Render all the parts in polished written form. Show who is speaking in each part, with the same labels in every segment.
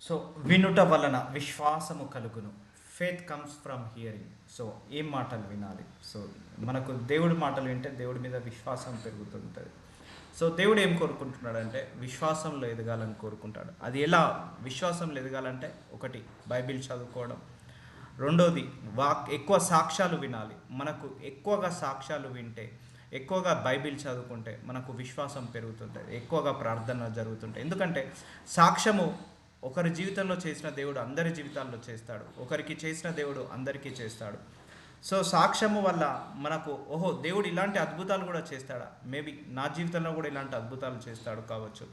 Speaker 1: So వినుట వలన విశ్వాసము కలుగును. Faith comes from hearing. So ఏం మాటలు వినాలి? సో మనకు దేవుడి మాటలు వింటే దేవుడి మీద విశ్వాసం పెరుగుతుంటుంది. సో దేవుడు ఏం కోరుకుంటున్నాడంటే విశ్వాసంలో ఎదగాలని కోరుకుంటాడు. అది ఎలా విశ్వాసంలో ఎదగాలంటే, ఒకటి బైబిల్ చదువుకోవడం, రెండోది ఎక్కువ సాక్ష్యాలు వినాలి. మనకు ఎక్కువగా సాక్ష్యాలు వింటే, ఎక్కువగా బైబిల్ చదువుకుంటే మనకు విశ్వాసం పెరుగుతుంటుంది, ఎక్కువగా ప్రార్థన జరుగుతుంటాయి. ఎందుకంటే సాక్ష్యము ఒకరి జీవితంలో చేసిన దేవుడు అందరి జీవితాల్లో చేస్తాడు, ఒకరికి చేసిన దేవుడు అందరికీ చేస్తాడు. సో సాక్ష్యము వల్ల మనకు ఓహో దేవుడు ఇలాంటి అద్భుతాలు కూడా చేస్తాడా, మేబీ నా జీవితంలో కూడా ఇలాంటి అద్భుతాలు చేస్తాడు కావచ్చు,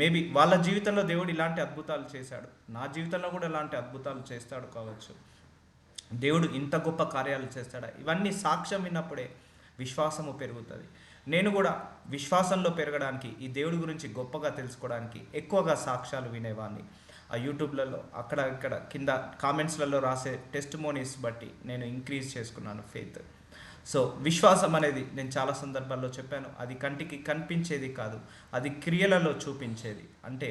Speaker 1: మేబీ వాళ్ళ జీవితంలో దేవుడు ఇలాంటి అద్భుతాలు చేశాడు, నా జీవితంలో కూడా ఇలాంటి అద్భుతాలు చేస్తాడు కావచ్చు, దేవుడు ఇంత గొప్ప కార్యాలు చేస్తాడా, ఇవన్నీ సాక్ష్యం విన్నప్పుడే విశ్వాసము పెరుగుతుంది. నేను కూడా విశ్వాసంలో పెరగడానికి, ఈ దేవుడి గురించి గొప్పగా తెలుసుకోవడానికి ఎక్కువగా సాక్ష్యాలు వినేవాడిని. ఆ యూట్యూబ్లలో అక్కడ ఇక్కడ కింద కామెంట్స్లలో రాసే టెస్టిమోనీస్ బట్టి నేను ఇంక్రీజ్ చేసుకున్నాను ఫెయిత్. సో విశ్వాసం అనేది నేను చాలా సందర్భాల్లో చెప్పాను, అది కంటికి కనిపించేది కాదు, అది క్రియలలో చూపించేది. అంటే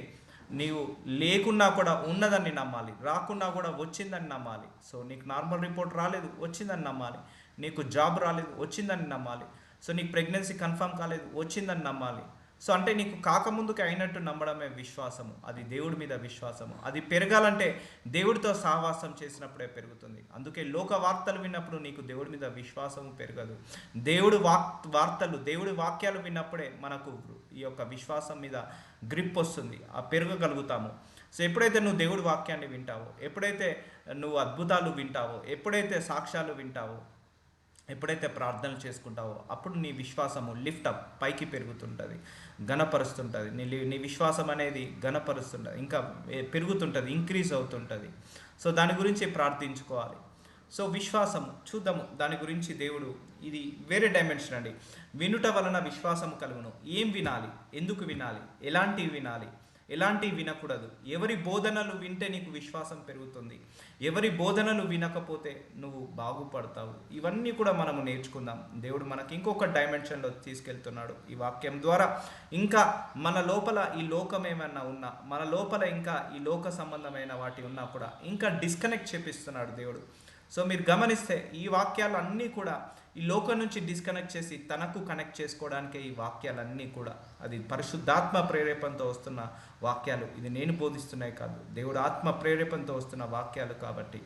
Speaker 1: నీవు లేకున్నా కూడా ఉన్నదని నమ్మాలి, రాకున్నా కూడా వచ్చిందని నమ్మాలి. సో నీకు నార్మల్ రిపోర్ట్ రాలేదు, వచ్చిందని నమ్మాలి. నీకు జాబ్ రాలేదు, వచ్చిందని నమ్మాలి. సో నీకు ప్రెగ్నెన్సీ కన్ఫర్మ్ కాలేదు, వచ్చిందని నమ్మాలి. సో అంటే నీకు కాకముందుకు అయినట్టు నమ్మడమే విశ్వాసము. అది దేవుడి మీద విశ్వాసము. అది పెరగాలంటే దేవుడితో సహవాసం చేసినప్పుడే పెరుగుతుంది. అందుకే లోక వార్తలు విన్నప్పుడు నీకు దేవుడి మీద విశ్వాసము పెరగదు. దేవుడి వార్తలు, దేవుడి వాక్యాలు విన్నప్పుడే మనకు ఈ యొక్క విశ్వాసం మీద గ్రిప్ వస్తుంది, ఆ పెరగగలుగుతాము. సో ఎప్పుడైతే నువ్వు దేవుడి వాక్యాన్ని వింటావో, ఎప్పుడైతే నువ్వు అద్భుతాలు వింటావో, ఎప్పుడైతే సాక్ష్యాలు వింటావో, ఎప్పుడైతే ప్రార్థనలు చేసుకుంటావో, అప్పుడు నీ విశ్వాసము లిఫ్ట్ అప్, పైకి పెరుగుతుంటుంది, ఘనపరుస్తుంటుంది. నీ విశ్వాసం అనేది ఘనపరుస్తుంటుంది, ఇంకా పెరుగుతుంటుంది, ఇంక్రీజ్ అవుతుంటుంది. సో దాని గురించి ప్రార్థించుకోవాలి. సో విశ్వాసము చూద్దాము, దాని గురించి దేవుడు, ఇది వేరే డైమెన్షన్ అండి. వినుట వలన విశ్వాసము కలుగును. ఏం వినాలి, ఎందుకు వినాలి, ఎలాంటివి వినాలి, ఎలాంటివి వినకూడదు, ఎవరి బోధనలు వింటే నీకు విశ్వాసం పెరుగుతుంది, ఎవరి బోధనలు వినకపోతే నువ్వు బాగుపడతావు. ఇవన్నీ కూడా మనము నేర్చుకుందాం. దేవుడు మనకి ఇంకొక డైమెన్షన్లో తీసుకెళ్తున్నాడు ఈ వాక్యం ద్వారా. ఇంకా మన లోపల ఈ లోకం ఏమైనా ఉన్నా, మన లోపల ఇంకా ఈ లోక సంబంధమైన వాటి ఉన్నా కూడా ఇంకా డిస్కనెక్ట్ చేపిస్తున్నాడు దేవుడు. సో మీరు గమనిస్తే ఈ వాక్యాలు అన్నీ కూడా ఈ లోకం నుంచి డిస్కనెక్ట్ చేసి తనకు కనెక్ట్ చేసుకోవడానికే ఈ వాక్యాలన్నీ కూడా. అది పరిశుద్ధాత్మ ప్రేరేపణతో వస్తున్న వాక్యాలు, ఇది నేను బోధిస్తున్నాయి కాదు, దేవుడు ఆత్మ ప్రేరేపణతో వస్తున్న వాక్యాలు. కాబట్టి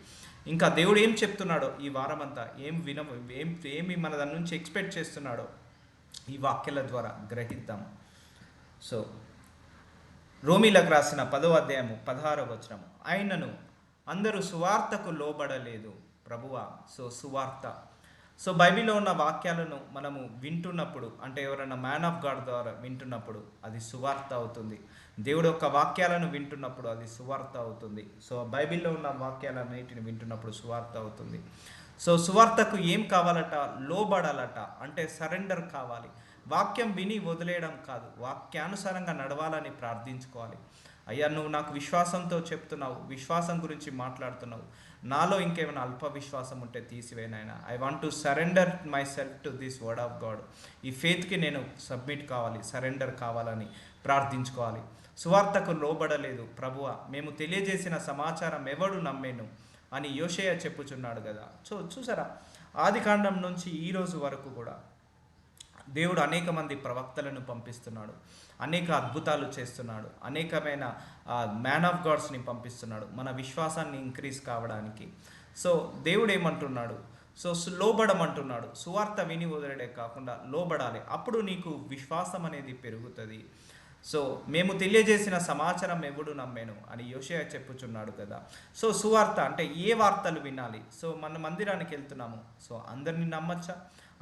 Speaker 1: ఇంకా దేవుడు ఏం చెప్తున్నాడో ఈ వారమంతా, ఏమి మన దాని నుంచి ఎక్స్పెక్ట్ చేస్తున్నాడో ఈ వాక్యాల ద్వారా గ్రహిద్దాం. సో రోమీలకు రాసిన 10వ అధ్యాయము 16వ వచనము, ఆయనను అందరూ సువార్తకు లోబడలేదు ప్రభువా. సో సువార్త, సో బైబిల్లో ఉన్న వాక్యాలను మనము వింటున్నప్పుడు, అంటే ఎవరైనా మ్యాన్ ఆఫ్ గాడ్ ద్వారా వింటున్నప్పుడు అది సువార్త అవుతుంది. దేవుడు యొక్క వాక్యాలను వింటున్నప్పుడు అది సువార్త అవుతుంది. సో బైబిల్లో ఉన్న వాక్యాలన్నిటిని వింటున్నప్పుడు సువార్త అవుతుంది. సో సువార్తకు ఏం కావాలట? లోబడాలట, అంటే సరెండర్ కావాలి. వాక్యం విని వదిలేయడం కాదు, వాక్యానుసారంగా నడవాలని ప్రార్థించుకోవాలి. అయ్యా నువ్వు నాకు విశ్వాసంతో చెప్తున్నావు, విశ్వాసం గురించి మాట్లాడుతున్నావు, నాలో ఇంకేమైనా అల్ప విశ్వాసం ఉంటే తీసివేనాయన. I want to surrender myself to this word of God. ఈ ఫేత్కి నేను సబ్మిట్ కావాలి, సరెండర్ కావాలని ప్రార్థించుకోవాలి. సువార్తకు లోబడలేదు ప్రభువా, మేము తెలియజేసిన సమాచారం ఎవడు నమ్మేను అని యోషేయ చెప్పుచున్నాడు కదా. సో చూసారా, ఆది కాండం నుంచి ఈరోజు వరకు కూడా దేవుడు అనేక మంది ప్రవక్తలను పంపిస్తున్నాడు, అనేక అద్భుతాలు చేస్తున్నాడు, అనేకమైన మ్యాన్ ఆఫ్ గాడ్స్ని పంపిస్తున్నాడు మన విశ్వాసాన్ని ఇంక్రీజ్ కావడానికి. సో దేవుడు ఏమంటున్నాడు? సో లోబడమంటున్నాడు. సువార్త విని వదిలేడే కాకుండా లోబడాలి, అప్పుడు నీకు విశ్వాసం అనేది పెరుగుతుంది. సో మేము తెలియజేసిన సమాచారం ఎవడు నమ్మేను అని యోషేయ చెప్పుచున్నాడు కదా. సో సువార్త అంటే ఏ వార్తలు వినాలి? సో మన మందిరానికి వెళ్తున్నాము, సో అందరినీ నమ్మచ్చా?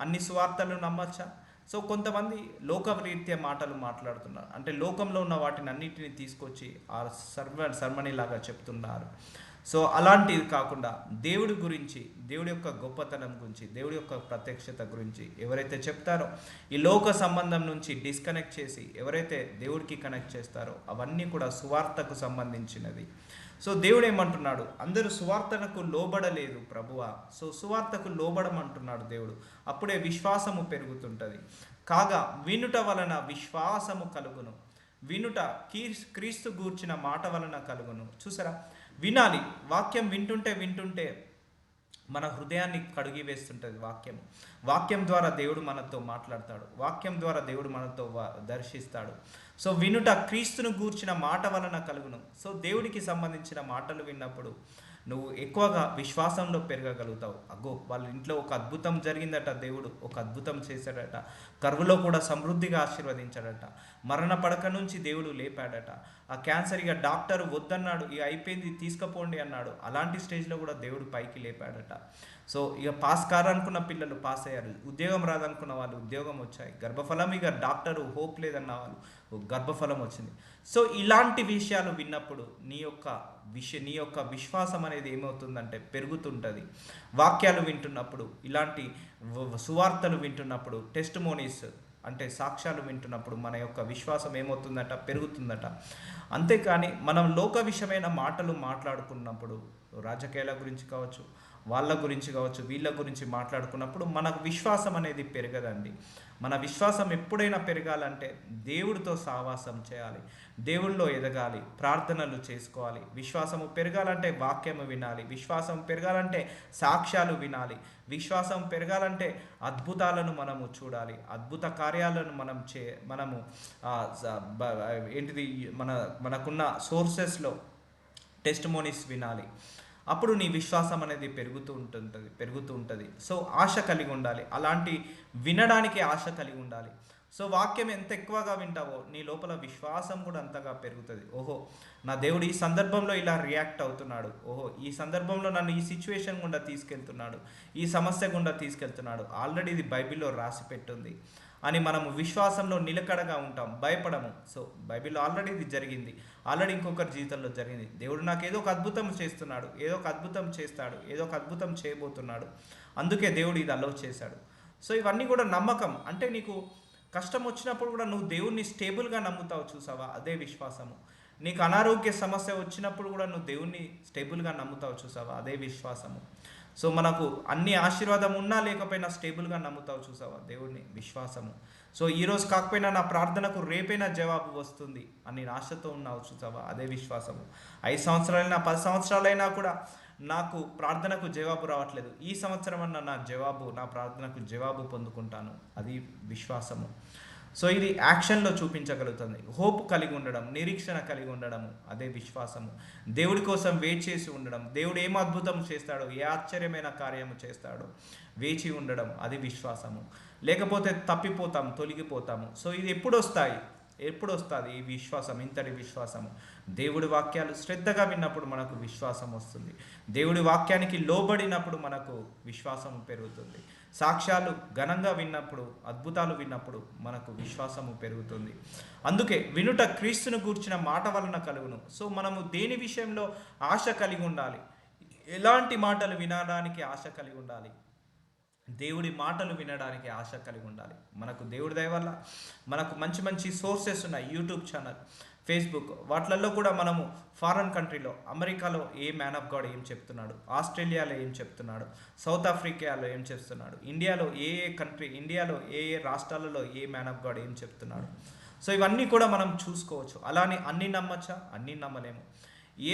Speaker 1: అన్ని సువార్తలు నమ్మచ్చా? సో కొంతమంది లోకరీత్యా మాటలు మాట్లాడుతున్నారు, అంటే లోకంలో ఉన్న వాటిని అన్నిటిని తీసుకొచ్చి ఆ సర్మనీలాగా చెప్తున్నారు. సో అలాంటివి కాకుండా దేవుడి గురించి, దేవుడి యొక్క గొప్పతనం గురించి, దేవుడి యొక్క ప్రత్యక్షత గురించి ఎవరైతే చెప్తారో, ఈ లోక సంబంధం నుంచి డిస్కనెక్ట్ చేసి ఎవరైతే దేవుడికి కనెక్ట్ చేస్తారో అవన్నీ కూడా సువార్తకు సంబంధించినది. సో దేవుడు ఏమంటున్నాడు? అందరూ సువార్తకు లోబడలేదు ప్రభువా. సో సువార్తకు లోబడమంటున్నాడు దేవుడు, అప్పుడే విశ్వాసము పెరుగుతుంటుంది. కాగా వినుట వలన విశ్వాసము కలుగును. వినుట క్రీస్తు గూర్చిన మాట వలన కలుగును. చూసారా, వినాలి. వాక్యం వింటుంటే వింటుంటే మన హృదయాన్ని కడిగి వేస్తుంటుంది వాక్యం. వాక్యం ద్వారా దేవుడు మనతో మాట్లాడతాడు. వాక్యం ద్వారా దేవుడు మనతో దర్శిస్తాడు. సో వినుట క్రీస్తును గూర్చిన మాట వలన కలుగును. సో దేవుడికి సంబంధించిన మాటలు విన్నప్పుడు నువ్వు ఎక్కువగా విశ్వాసంలో పెరగగలుగుతావు. అగ్గో వాళ్ళ ఇంట్లో ఒక అద్భుతం జరిగిందట, దేవుడు ఒక అద్భుతం చేశాడట, కరువులో కూడా సమృద్ధిగా ఆశీర్వదించాడట, మరణ పడక నుంచి దేవుడు లేపాడట, ఆ క్యాన్సర్ ఇక డాక్టర్ వద్దన్నాడు, ఇక అయిపోయింది తీసుకుపోండి అన్నాడు, అలాంటి స్టేజ్లో కూడా దేవుడు పైకి లేపాడట. సో ఇక పాస్ కారనుకున్న పిల్లలు పాస్ అయ్యారు, ఉద్యోగం రాదనుకున్న వాళ్ళు ఉద్యోగం వచ్చాయి, గర్భఫలం ఇక డాక్టరు హోప్ లేదన్న వాళ్ళు గర్భఫలం వచ్చింది. సో ఇలాంటి విషయాలు విన్నప్పుడు నీ యొక్క విశ్వాసం అనేది ఏమవుతుందంటే పెరుగుతుంటుంది. వాక్యాలు వింటున్నప్పుడు, ఇలాంటి సువార్తలు వింటున్నప్పుడు, టెస్టిమోనీస్ అంటే సాక్ష్యాలు వింటున్నప్పుడు మన యొక్క విశ్వాసం ఏమవుతుందట, పెరుగుతుందట. అంతేకాని మనం లోక విషయమైన మాటలు మాట్లాడుకున్నప్పుడు, రాజకీయాల గురించి కావచ్చు, వాళ్ళ గురించి కావచ్చు, వీళ్ళ గురించి మాట్లాడుకున్నప్పుడు మనకు విశ్వాసం అనేది పెరగదండి. మన విశ్వాసం ఎప్పుడైనా పెరగాలంటే దేవుడితో సహవాసం చేయాలి, దేవుళ్ళో ఎదగాలి, ప్రార్థనలు చేసుకోవాలి. విశ్వాసము పెరగాలంటే వాక్యము వినాలి, విశ్వాసం పెరగాలంటే సాక్ష్యాలు వినాలి, విశ్వాసం పెరగాలంటే అద్భుతాలను మనము చూడాలి, అద్భుత కార్యాలను మనము ఏంటిది మనకున్న సోర్సెస్లో టెస్టిమోనీస్ వినాలి. అప్పుడు నీ విశ్వాసం అనేది పెరుగుతూ ఉంటుంది. సో ఆశ కలిగి ఉండాలి, అలాంటి వినడానికి ఆశ కలిగి ఉండాలి. సో వాక్యం ఎంత ఎక్కువగా వింటావో నీ లోపల విశ్వాసం కూడా అంతగా పెరుగుతుంది. ఓహో, నా దేవుడు ఈ సందర్భంలో ఇలా రియాక్ట్ అవుతున్నాడు, ఓహో ఈ సందర్భంలో నన్ను ఈ సిచ్యువేషన్ గుండా తీసుకెళ్తున్నాడు, ఈ సమస్య గుండా తీసుకెళ్తున్నాడు, ఆల్రెడీ ఇది బైబిల్లో రాసి పెట్టుంది అని మనము విశ్వాసంలో నిలకడగా ఉంటాం, భయపడము. సో బైబిల్లో ఆల్రెడీ ఇది జరిగింది, ఆల్రెడీ ఇంకొకరి జీవితంలో జరిగింది, దేవుడు నాకు ఏదో ఒక అద్భుతం చేస్తున్నాడు, ఏదో ఒక అద్భుతం చేస్తాడు, ఏదో ఒక అద్భుతం చేయబోతున్నాడు, అందుకే దేవుడు ఇది అలౌ చేశాడు. సో ఇవన్నీ కూడా నమ్మకం. అంటే నీకు కష్టం వచ్చినప్పుడు కూడా నువ్వు దేవుణ్ణి స్టేబుల్గా నమ్ముతావు, చూసావా, అదే విశ్వాసము. నీకు అనారోగ్య సమస్య వచ్చినప్పుడు కూడా నువ్వు దేవుణ్ణి స్టేబుల్గా నమ్ముతావు, చూసావా, అదే విశ్వాసము. సో మనకు అన్ని ఆశీర్వాదం ఉన్నా లేకపోయినా స్టేబుల్గా నమ్ముతావు, చూసావా, దేవుడిని, విశ్వాసము. సో ఈరోజు కాకపోయినా నా ప్రార్థనకు రేపైనా జవాబు వస్తుంది అని ఆశతో ఉన్నావు, చూసావా, అదే విశ్వాసము. 5 సంవత్సరాలైనా 10 సంవత్సరాలైనా కూడా నాకు ప్రార్థనకు జవాబు రావట్లేదు, ఈ సంవత్సరం అన్న నా ప్రార్థనకు జవాబు పొందుకుంటాను, అది విశ్వాసము. సో ఇది యాక్షన్లో చూపించగలుగుతుంది. హోప్ కలిగి ఉండడం, నిరీక్షణ కలిగి ఉండడము, అదే విశ్వాసము. దేవుడి కోసం వెయిట్ చేసి ఉండడం, దేవుడు ఏం అద్భుతం చేస్తాడో, ఏ ఆశ్చర్యమైన కార్యము చేస్తాడో వేచి ఉండడం, అది విశ్వాసము. లేకపోతే తప్పిపోతాము, తొలగిపోతాము. సో ఇది ఎప్పుడు వస్తుంది ఈ విశ్వాసం, ఇంతటి విశ్వాసము? దేవుడి వాక్యాలు శ్రద్ధగా విన్నప్పుడు మనకు విశ్వాసం వస్తుంది, దేవుడి వాక్యానికి లోబడినప్పుడు మనకు విశ్వాసం పెరుగుతుంది, సాక్ష్యాలు ఘనంగా విన్నప్పుడు, అద్భుతాలు విన్నప్పుడు మనకు విశ్వాసము పెరుగుతుంది. అందుకే వినుట క్రీస్తును గూర్చిన మాట వలన కలుగును. సో మనము దేని విషయంలో ఆశ కలిగి ఉండాలి? ఎలాంటి మాటలు వినడానికి ఆశ కలిగి ఉండాలి? దేవుడి మాటలు వినడానికి ఆశ కలిగి ఉండాలి. మనకు దేవుడి దయ వల్ల మనకు మంచి మంచి సోర్సెస్ ఉన్నాయి, యూట్యూబ్ ఛానల్, ఫేస్బుక్, వాటిల్లో కూడా మనము ఫారెన్ కంట్రీలో, అమెరికాలో ఏ మ్యాన్ ఆఫ్ గాడ్ ఏం చెప్తున్నాడు, ఆస్ట్రేలియాలో ఏం చెప్తున్నాడు, సౌత్ ఆఫ్రికాలో ఏం చెప్తున్నాడు, ఇండియాలో ఇండియాలో ఏ రాష్ట్రాలలో ఏ మ్యాన్ ఆఫ్ గాడ్ ఏం చెప్తున్నాడు. సో ఇవన్నీ కూడా మనం చూసుకోవచ్చు. అలానే అన్నీ నమ్మచ్చా? అన్నీ నమ్మలేము.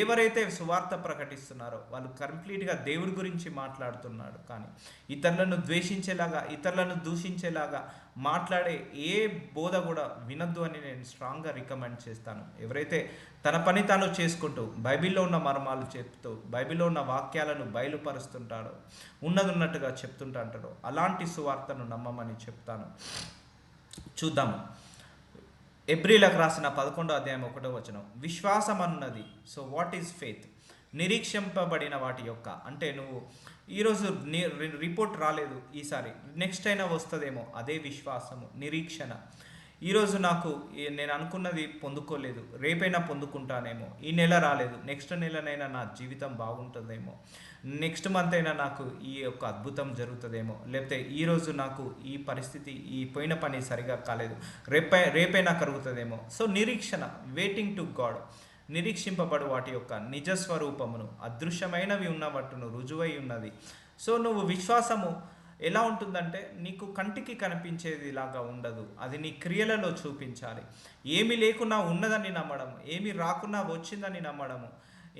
Speaker 1: ఎవరైతే సువార్త ప్రకటిస్తున్నారో వాళ్ళు కంప్లీట్గా దేవుడి గురించి మాట్లాడుతున్నాడు, కానీ ఇతరులను ద్వేషించేలాగా, ఇతరులను దూషించేలాగా మాట్లాడే ఏ బోధ కూడా వినొద్దు అని నేను స్ట్రాంగ్గా రికమెండ్ చేస్తాను. ఎవరైతే తన పని తాను చేసుకుంటూ బైబిల్లో ఉన్న మర్మాలు చెప్తూ బైబిల్లో ఉన్న వాక్యాలను బయలుపరుస్తుంటాడో, ఉన్నట్టుగా చెప్తుంటాడో అలాంటి సువార్తను నమ్మమని చెప్తాను. చూద్దాము. ఎబ్రీలకు రాసిన 11వ అధ్యాయం 1వ వచనం, విశ్వాసం అన్నది. So what is faith? నిరీక్షింపబడిన వాటి యొక్క, అంటే నువ్వు ఈరోజు రిపోర్ట్ రాలేదు, ఈసారి నెక్స్ట్ అయినా వస్తుందేమో, అదే విశ్వాసము, నిరీక్షణ. ఈరోజు నేను అనుకున్నది పొందుకోలేదు, రేపైనా పొందుకుంటానేమో, ఈ నెల రాలేదు, నెక్స్ట్ నెలనైనా నా జీవితం బాగుంటుందేమో, నెక్స్ట్ మంత్ అయినా నాకు ఈ యొక్క అద్భుతం జరుగుతుందేమో, లేకపోతే ఈరోజు నాకు ఈ పరిస్థితి, ఈ పోయిన పని సరిగా కాలేదు, రేపైనా కలుగుతుందేమో. సో నిరీక్షణ, వెయిటింగ్ టు గాడ్. నిరీక్షింపబడు వాటి యొక్క నిజస్వరూపమును, అదృశ్యమైనవి ఉన్నవట్టును రుజువై ఉన్నది. సో నువ్వు విశ్వాసము ఎలా ఉంటుందంటే నీకు కంటికి కనిపించేది లాగా ఉండదు, అది నీ క్రియలలో చూపించాలి. ఏమి లేకున్నా ఉన్నదని నమ్మడం, ఏమి రాకున్నా వచ్చిందని నమ్మడము,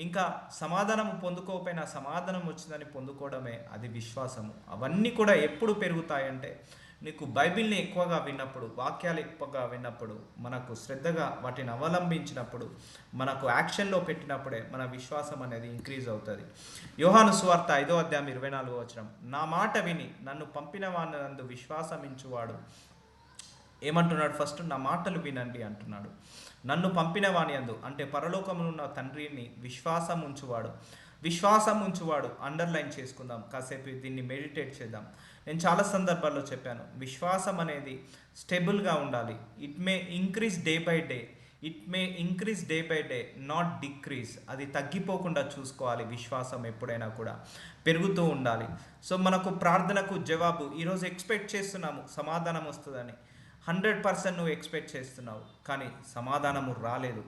Speaker 1: ఇంకా సమాధానం పొందుకోకపోయినా సమాధానం వచ్చిందని పొందుకోవడమే అది విశ్వాసము. అవన్నీ కూడా ఎప్పుడు పెరుగుతాయంటే నీకు బైబిల్ని ఎక్కువగా విన్నప్పుడు, వాక్యాలు ఎక్కువగా విన్నప్పుడు, మనకు శ్రద్ధగా వాటిని అవలంబించినప్పుడు, మనకు యాక్షన్లో పెట్టినప్పుడే మన విశ్వాసం అనేది ఇంక్రీజ్ అవుతుంది. యోహాను సువార్త 5వ అధ్యాయం 24వ వచనం, నా మాట విని నన్ను పంపిన వానందు విశ్వాసమించువాడు ఏమంటున్నాడు? ఫస్ట్ నా మాటలు వినండి అంటున్నాడు. నన్ను పంపిన వాని అందు అంటే పరలోకములో ఉన్న తండ్రిని విశ్వాసం ఉంచువాడు. విశ్వాసం ఉంచువాడు అండర్లైన్ చేసుకుందాం, కాసేపు దీన్ని మెడిటేట్ చేద్దాం. నేను చాలా సందర్భాల్లో చెప్పాను, విశ్వాసం అనేది స్టేబుల్గా ఉండాలి. It may increase day by day, it may increase day by day, not decrease. అది తగ్గిపోకుండా చూసుకోవాలి. విశ్వాసం ఎప్పుడైనా కూడా పెరుగుతూ ఉండాలి. సో మనకు ప్రార్థనకు జవాబు ఈరోజు ఎక్స్పెక్ట్ చేస్తున్నాము, సమాధానం వస్తుందని. 100% నువ్వు ఎక్స్పెక్ట్ చేస్తున్నావు, కానీ సమాధానము రాలేదు.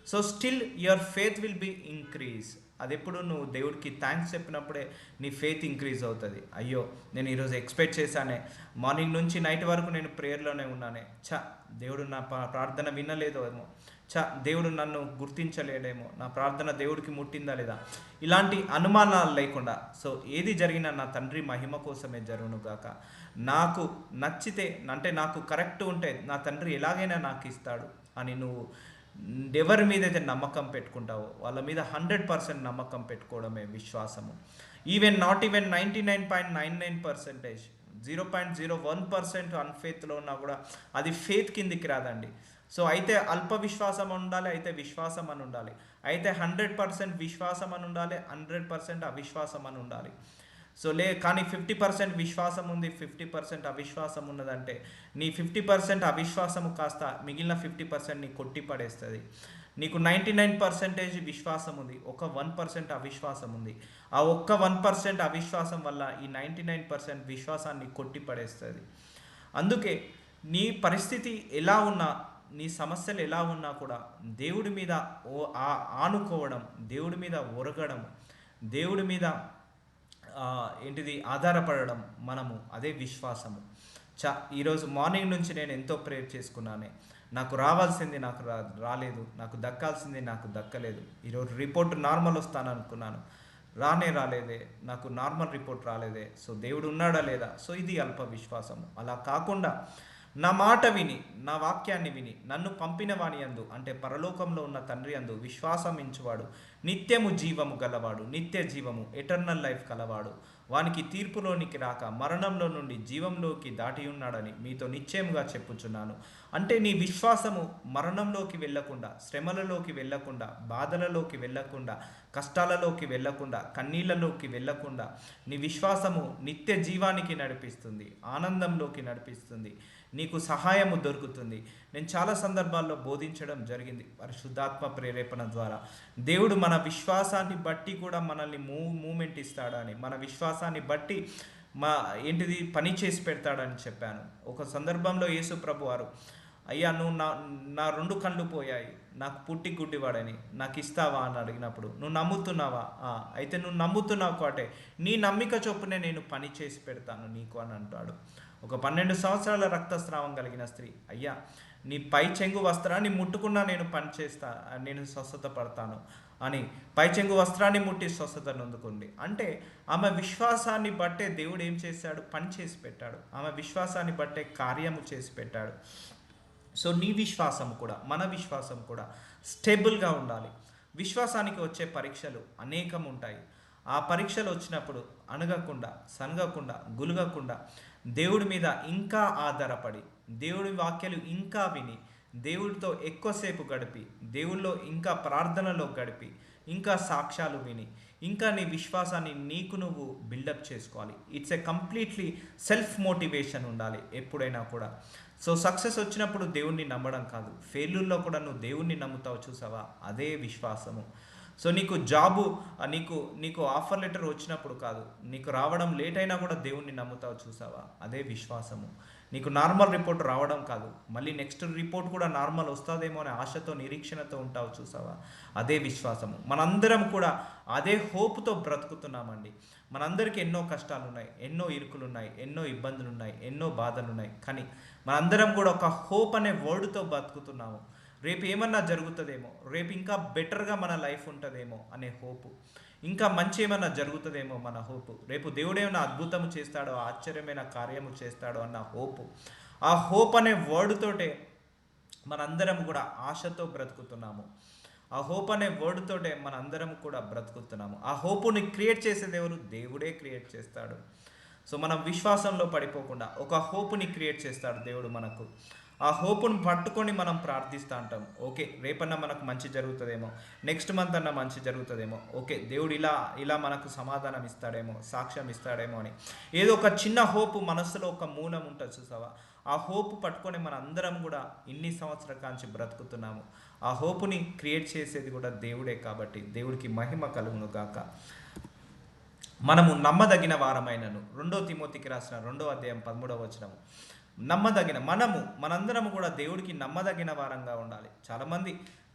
Speaker 1: So still your faith will be increase. అది ఎప్పుడు నువ్వు దేవుడికి థ్యాంక్స్ చెప్పినప్పుడే నీ ఫేత్ ఇంక్రీజ్ అవుతుంది. అయ్యో నేను ఈరోజు ఎక్స్పెక్ట్ చేశానే, మార్నింగ్ నుంచి నైట్ వరకు నేను ప్రేయర్లోనే ఉన్నానే, దేవుడు నా ప్రార్థన వినలేదో ఏమో, దేవుడు నన్ను గుర్తించలేడేమో, నా ప్రార్థన దేవుడికి ముట్టిందా లేదా, ఇలాంటి అనుమానాలు లేకుండా, సో ఏది జరిగినా నా తండ్రి మహిమ కోసమే జరుగును గాక, నాకు నచ్చితే అంటే నాకు కరెక్ట్ ఉంటే నా తండ్రి ఎలాగైనా నాకు ఇస్తాడు అని నువ్వు ఎవరి మీద అయితే నమ్మకం పెట్టుకుంటావో వాళ్ళ మీద 100% నమ్మకం పెట్టుకోవడమే విశ్వాసము. నాట్ ఈవెన్ 99.99%, 0.01% అన్ఫేత్లో ఉన్నా కూడా అది ఫేత్ కిందికి రాదండి. సో అయితే అల్ప విశ్వాసం ఉండాలి, అయితే విశ్వాసం అని ఉండాలి, అయితే 100% విశ్వాసం అని ఉండాలి, 100% అవిశ్వాసం అని ఉండాలి. సో కానీ 50% విశ్వాసం ఉంది, 50% అవిశ్వాసం ఉన్నదంటే నీ 50% అవిశ్వాసము కాస్త మిగిలిన 50% నీ కొట్టి పడేస్తుంది. నీకు 99% విశ్వాసం ఉంది, ఒక 1% అవిశ్వాసం ఉంది. ఆ ఒక్క 1% అవిశ్వాసం వల్ల ఈ 99% విశ్వాసాన్ని కొట్టి పడేస్తుంది. అందుకే నీ పరిస్థితి ఎలా ఉన్నా, నీ సమస్యలు ఎలా ఉన్నా కూడా దేవుడి మీద ఆనుకోవడం, దేవుడి మీద ఒరగడం, దేవుడి మీద ఆధారపడడం మనము, అదే విశ్వాసము. ఈరోజు మార్నింగ్ నుంచి నేను ఎంతో ప్రేయర్ చేసుకున్నానే, నాకు రావాల్సింది నాకు రాలేదు, నాకు దక్కాల్సింది నాకు దక్కలేదు. ఈరోజు రిపోర్ట్ నార్మల్ వస్తాను అనుకున్నాను, రాలేదే, నాకు నార్మల్ రిపోర్ట్ రాలేదే. సో దేవుడు ఉన్నాడా లేదా? సో ఇది అల్ప విశ్వాసము. అలా కాకుండా నా మాట విని, నా వాక్యాన్ని విని నన్ను పంపిన వాని యందు అంటే పరలోకంలో ఉన్న తండ్రి యందు విశ్వాసమించువాడు నిత్యము జీవము గలవాడు, నిత్య జీవము ఎటర్నల్ లైఫ్ కలవాడు, వానికి తీర్పులోనికి రాక మరణంలో నుండి జీవంలోకి దాటి ఉన్నాడని మీతో నిశ్చయముగా చెప్పుచున్నాను. అంటే నీ విశ్వాసము మరణంలోకి వెళ్ళకుండా, శ్రమలలోకి వెళ్ళకుండా, బాధలలోకి వెళ్ళకుండా, కష్టాలలోకి వెళ్ళకుండా, కన్నీళ్ళలోకి వెళ్ళకుండా నీ విశ్వాసము నిత్య జీవానికి నడిపిస్తుంది, ఆనందంలోకి నడిపిస్తుంది, నీకు సహాయము దొరుకుతుంది. నేను చాలా సందర్భాల్లో బోధించడం జరిగింది పరిశుద్ధాత్మ ప్రేరేపణ ద్వారా. దేవుడు మన విశ్వాసాన్ని బట్టి కూడా మనల్ని మూమెంట్ ఇస్తాడని, మన విశ్వాసాన్ని బట్టి పని చేసి పెడతాడని చెప్పాను. ఒక సందర్భంలో యేసు ప్రభు వారు, అయ్యా నువ్వు నా 2 కళ్ళు పోయాయి, నాకు పుట్టి గుడ్డివాడని, నాకు ఇస్తావా అని అడిగినప్పుడు, నువ్వు నమ్ముతున్నావా? అయితే నువ్వు నమ్ముతున్నావు కాబట్టి నీ నమ్మిక చొప్పునే నేను పని చేసి పెడతాను నీకు అని అంటాడు. ఒక 12 సంవత్సరాల రక్తస్రావం కలిగిన స్త్రీ, అయ్యా నీ పై చెంగు వస్త్రాన్ని ముట్టుకున్నా నేను పని చేస్తా, నేను స్వస్థత పడతాను అని పై చెంగు వస్త్రాన్ని ముట్టి స్వస్థతను అందుకుంది. అంటే ఆమె విశ్వాసాన్ని బట్టే దేవుడు ఏం చేశాడు? పని చేసి పెట్టాడు. ఆమె విశ్వాసాన్ని బట్టే కార్యము చేసి పెట్టాడు. సో నీ విశ్వాసం కూడా, మన విశ్వాసం కూడా స్టేబుల్గా ఉండాలి. విశ్వాసానికి వచ్చే పరీక్షలు అనేకం ఉంటాయి. ఆ పరీక్షలు వచ్చినప్పుడు అణగకుండా, సనగకుండా, గులగకుండా దేవుడి మీద ఇంకా ఆధారపడి, దేవుడి వాక్యాలు ఇంకా విని, దేవుడితో ఎక్కువసేపు గడిపి, దేవుళ్ళో ఇంకా ప్రార్థనలో గడిపి, ఇంకా సాక్ష్యాలు విని, ఇంకా నీ విశ్వాసాన్ని నీకు నువ్వు బిల్డప్ చేసుకోవాలి. It's a completely self motivation ఉండాలి ఎప్పుడైనా కూడా. సో సక్సెస్ వచ్చినప్పుడు దేవుణ్ణి నమ్మడం కాదు, ఫెయిల్యూర్లో కూడా నువ్వు దేవుణ్ణి నమ్ముతావు, చూసావా? అదే విశ్వాసము. సో నీకు జాబు, నీకు ఆఫర్ లెటర్ వచ్చినప్పుడు కాదు, నీకు రావడం లేట్ అయినా కూడా దేవుణ్ణి నమ్ముతావు, చూసావా? అదే విశ్వాసము. నీకు నార్మల్ రిపోర్ట్ రావడం కాదు, మళ్ళీ నెక్స్ట్ రిపోర్ట్ కూడా నార్మల్ వస్తుందేమో అనే ఆశతో నిరీక్షణతో ఉంటావు చూసావా, అదే విశ్వాసము. మనందరం కూడా అదే హోప్తో బ్రతుకుతున్నామండి. మనందరికీ ఎన్నో కష్టాలు ఉన్నాయి, ఎన్నో ఇరుకులు ఉన్నాయి, ఎన్నో ఇబ్బందులు ఉన్నాయి, ఎన్నో బాధలు ఉన్నాయి. కానీ మనందరం కూడా ఒక హోప్ అనే వర్డ్తో బతుకుతున్నాము. రేపు ఏమన్నా జరుగుతుందేమో, రేపు ఇంకా బెటర్గా మన లైఫ్ ఉంటుందేమో అనే హోపు, ఇంకా మంచి ఏమన్నా జరుగుతుందేమో మన హోపు, రేపు దేవుడు ఏమైనా అద్భుతము చేస్తాడో, ఆశ్చర్యమైన కార్యము చేస్తాడో అన్న హోపు. ఆ హోప్ అనే వర్డ్తోటే మనందరం కూడా ఆశతో బ్రతుకుతున్నాము. ఆ హోప్ అనే వర్డ్తోటే మనందరం కూడా బ్రతుకుతున్నాము. ఆ హోపుని క్రియేట్ చేసేది ఎవరు? దేవుడే క్రియేట్ చేస్తాడు. సో మనం విశ్వాసంలో పడిపోకుండా ఒక హోపుని క్రియేట్ చేస్తాడు దేవుడు మనకు. ఆ హోపును పట్టుకొని మనం ప్రార్థిస్తూ ఉంటాం. ఓకే, రేపన్నా మనకు మంచి జరుగుతుందేమో, నెక్స్ట్ మంత్ అన్నా మంచి జరుగుతుందేమో, ఓకే దేవుడు ఇలా మనకు సమాధానం ఇస్తాడేమో, సాక్ష్యం ఇస్తాడేమో అని ఏదో ఒక చిన్న హోపు మనసులో ఒక మూలం ఉంటుంది చూసావా. ఆ హోపు పట్టుకొని మన అందరం కూడా ఇన్ని సంవత్సరాల కాంచి బ్రతుకుతున్నాము. ఆ హోపుని క్రియేట్ చేసేది కూడా దేవుడే కాబట్టి దేవుడికి మహిమ కలుగును గాక. మనము నమ్మదగిన వారమైనను, 2 తిమోతికి రాసిన 2వ అధ్యాయం 13వ వచనము. మనందరము కూడా దేవుడికి నమ్మదగిన వారంగా ఉండాలి. చాలామంది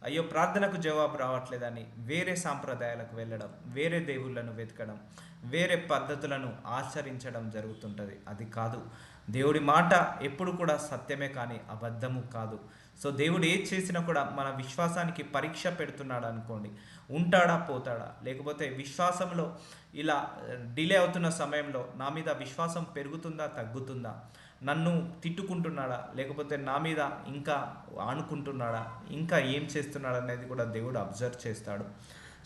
Speaker 1: అయ్యో ప్రార్థనకు జవాబు రావట్లేదని వేరే సాంప్రదాయాలకు వెళ్ళడం, వేరే దేవుళ్ళను వెతకడం, వేరే పద్ధతులను ఆచరించడం జరుగుతుంటుంది. అది కాదు. దేవుడి మాట ఎప్పుడు కూడా సత్యమే కానీ అబద్ధము కాదు. సో దేవుడు ఏది చేసినా కూడా మన విశ్వాసానికి పరీక్ష పెడుతున్నాడు అనుకోండి. ఉంటాడా పోతాడా, లేకపోతే విశ్వాసంలో ఇలా డిలే అవుతున్న సమయంలో నా మీద విశ్వాసం పెరుగుతుందా తగ్గుతుందా, నన్ను తిట్టుకుంటున్నాడా, లేకపోతే నా మీద ఇంకా ఆనుకుంటున్నాడా, ఇంకా ఏం చేస్తున్నాడు అనేది కూడా దేవుడు అబ్జర్వ్ చేస్తాడు.